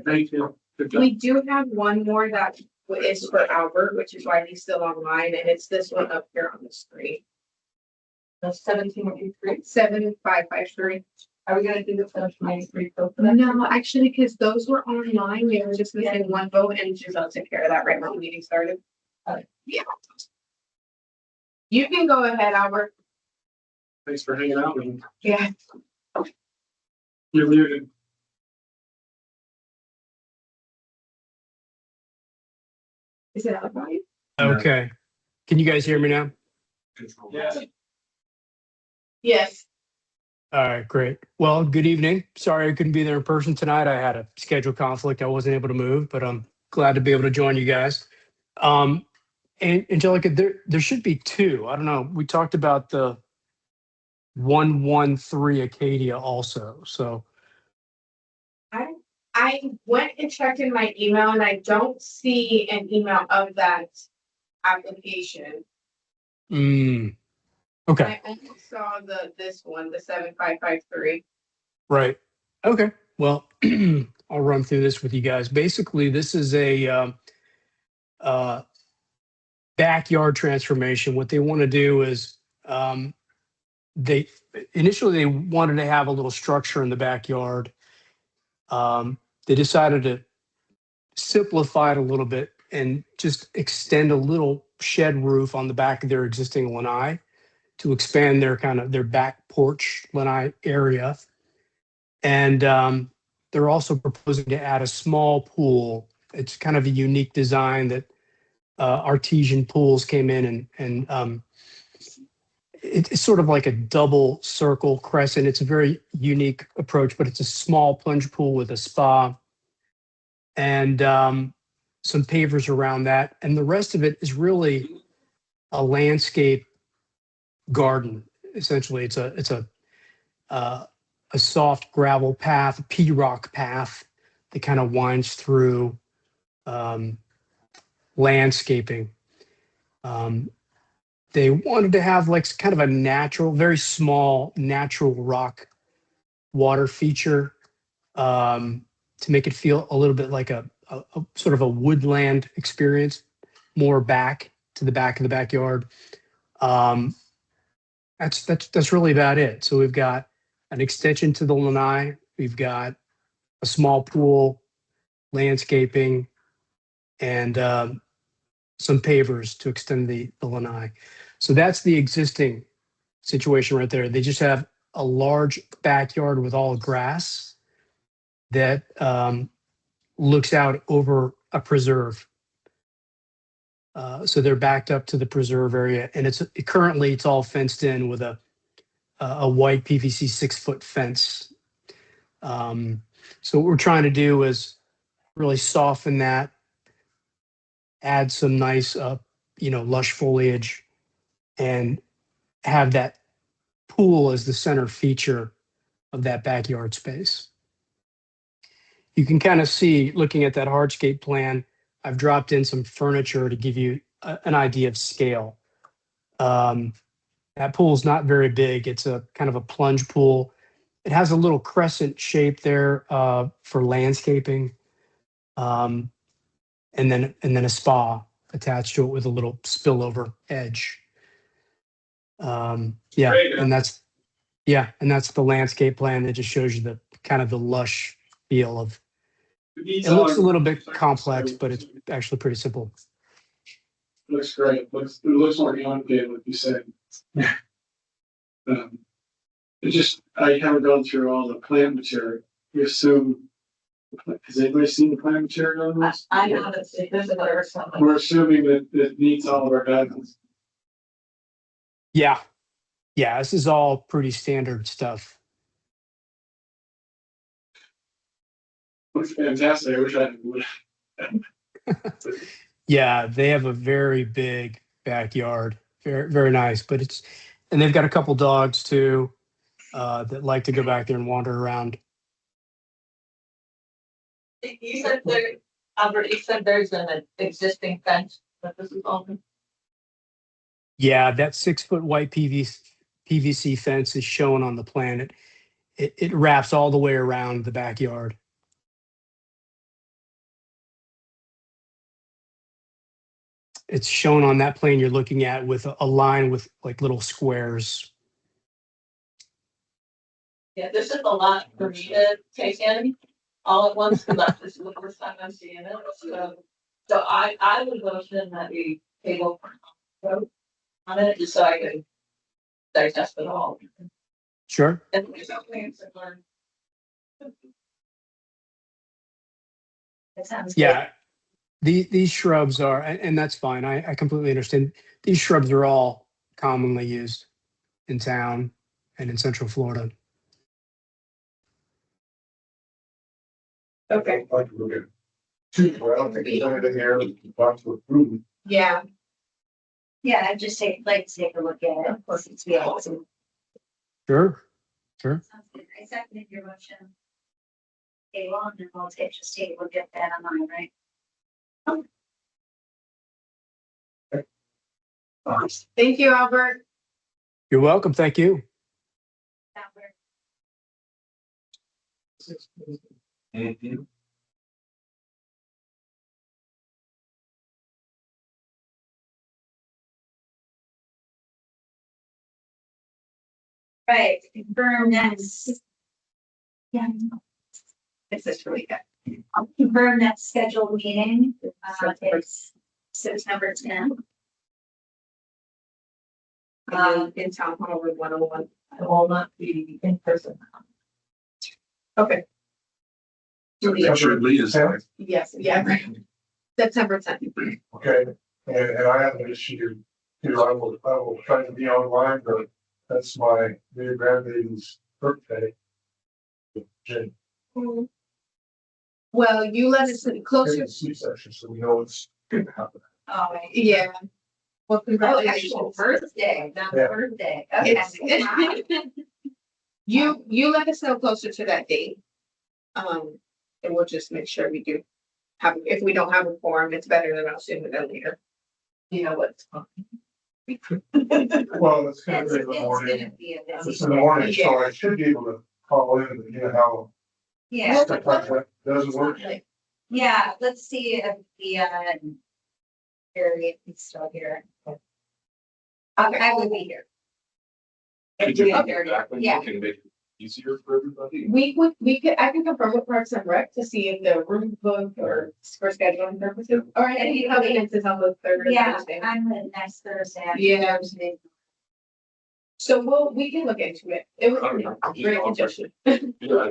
Thank you. Good job. We do have one more that is for Albert, which is why he's still online, and it's this one up here on the screen. The 1783. 7553. Are we gonna do the 1783? No, actually, because those were online, we were just missing one vote, and Giselle took care of that right when the meeting started. Yeah. You can go ahead, Albert. Thanks for hanging out with me. Yeah. You're muted. Is it out right? Okay. Can you guys hear me now? Yeah. Yes. All right, great. Well, good evening. Sorry I couldn't be there in person tonight. I had a schedule conflict. I wasn't able to move, but I'm glad to be able to join you guys. And Angelica, there should be two. I don't know. We talked about the 113 Acadia also. So I went and checked in my email and I don't see an email of that application. okay. I only saw this one, the 7553. Right. Okay. Well, I'll run through this with you guys. Basically, this is a backyard transformation. What they want to do is they initially wanted to have a little structure in the backyard. They decided to simplify it a little bit and just extend a little shed roof on the back of their existing lanai to expand their back porch lanai area. And they're also proposing to add a small pool. It's kind of a unique design that Artesian Pools came in and it's sort of like a double circle crescent. It's a very unique approach, but it's a small plunge pool with a spa and some pavers around that. And the rest of it is really a landscape garden. Essentially, it's a soft gravel path, a P-rock path that kind of winds through landscaping. They wanted to have like kind of a natural, very small natural rock water feature to make it feel a little bit like a sort of a woodland experience, more back to the back of the backyard. That's really about it. So we've got an extension to the lanai. We've got a small pool, landscaping, and some pavers to extend the lanai. So that's the existing situation right there. They just have a large backyard with all grass that looks out over a preserve. So they're backed up to the preserve area, and currently it's all fenced in with a white PVC 6-foot fence. So what we're trying to do is really soften that, add some nice, lush foliage, and have that pool as the center feature of that backyard space. You can kind of see, looking at that hardscape plan, I've dropped in some furniture to give you an idea of scale. That pool is not very big. It's a kind of a plunge pool. It has a little crescent shape there for landscaping, and then a spa attached to it with a little spillover edge. And that's the landscape plan that just shows you the kind of the lush feel of. It looks a little bit complex, but it's actually pretty simple. Looks great. It looks more complicated, like you said. I haven't gone through all the plant material. We assume, has anybody seen the plant material on this? I haven't seen this or something. We're assuming that it meets all of our guidelines. Yeah, this is all pretty standard stuff. Looks fantastic. I wish I would. Yeah, they have a very big backyard. Very, very nice. And they've got a couple dogs too that like to go back there and wander around. You said Albert, you said there's an existing fence that this is on. Yeah, that 6-foot white PVC fence is shown on the plan. It wraps all the way around the backyard. It's shown on that plane you're looking at with a line with like little squares. Yeah, this is a lot for me to take in all at once because this is the first time I'm seeing it. So I would motion that we table vote on it just so I can digest it all. Sure. And there's no plans to learn. That sounds good. Yeah. These shrubs are, and that's fine. I completely understand. These shrubs are all commonly used in town and in Central Florida. Okay. I don't think there's anything here that you want to approve. Yeah. Yeah, I'd just like to take a look at it. Of course, it's be awesome. Sure. Sounds good. I seconded your motion. Okay, well, and then we'll take a look at that online, right? Thank you, Albert. You're welcome. Thank you. Right, confirm next. Yeah. This is really good. I'll confirm that scheduled meeting. It's September 10th. In town hall with 101. I will not be in person. Okay. Yes, yeah. September 10th. Okay, and I have an issue, I will try to be online, but that's my new grandbaby's birthday. Jane. Well, you let us closer. C-section, so we know it's gonna happen. Oh, Yeah. Well, actual congratulations. birthday, not Yeah. birthday. It's- You let us know closer to that date. And we'll just make sure we do have, if we don't have a forum, it's better than us sooner than later. You know what's. Well, it's gonna be in the morning. It's in the morning, so I should be able to call in, and you know how Yeah, stuff like that doesn't work. yeah, let's see if the, Gary is still here. I would be here. Could you Okay. Yeah. Can make it easier for everybody? I can confirm with Parks and Rec to see if the room book or for scheduling purposes, or any covenants is on the third Yeah, Thursday. I'm the next Thursday. Yeah. So we can look into it. It was great suggestion. Yeah.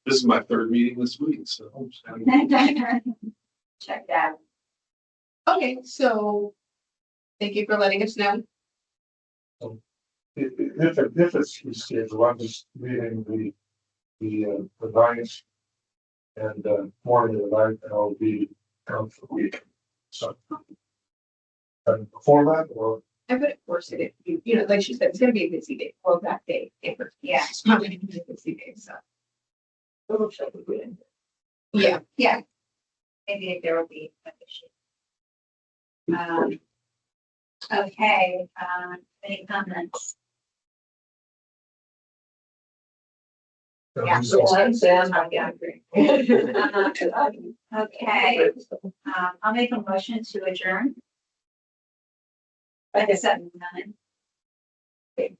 This is my third meeting this week, so. Check that. Okay, so thank you for letting us know. If it's rescheduled, I'm just reading the ninth and, morning of the ninth, and I'll be gone for a week, so. And before that, or, I would force it if you know, like she said, it's gonna be a busy day, well, that day. Yeah. It's probably gonna be a busy day, so. It'll show the good. Yeah, Yeah. Maybe there will be an issue. Okay, any comments? Yeah. yeah. Okay, I'll make a motion to adjourn. Like I said, 9.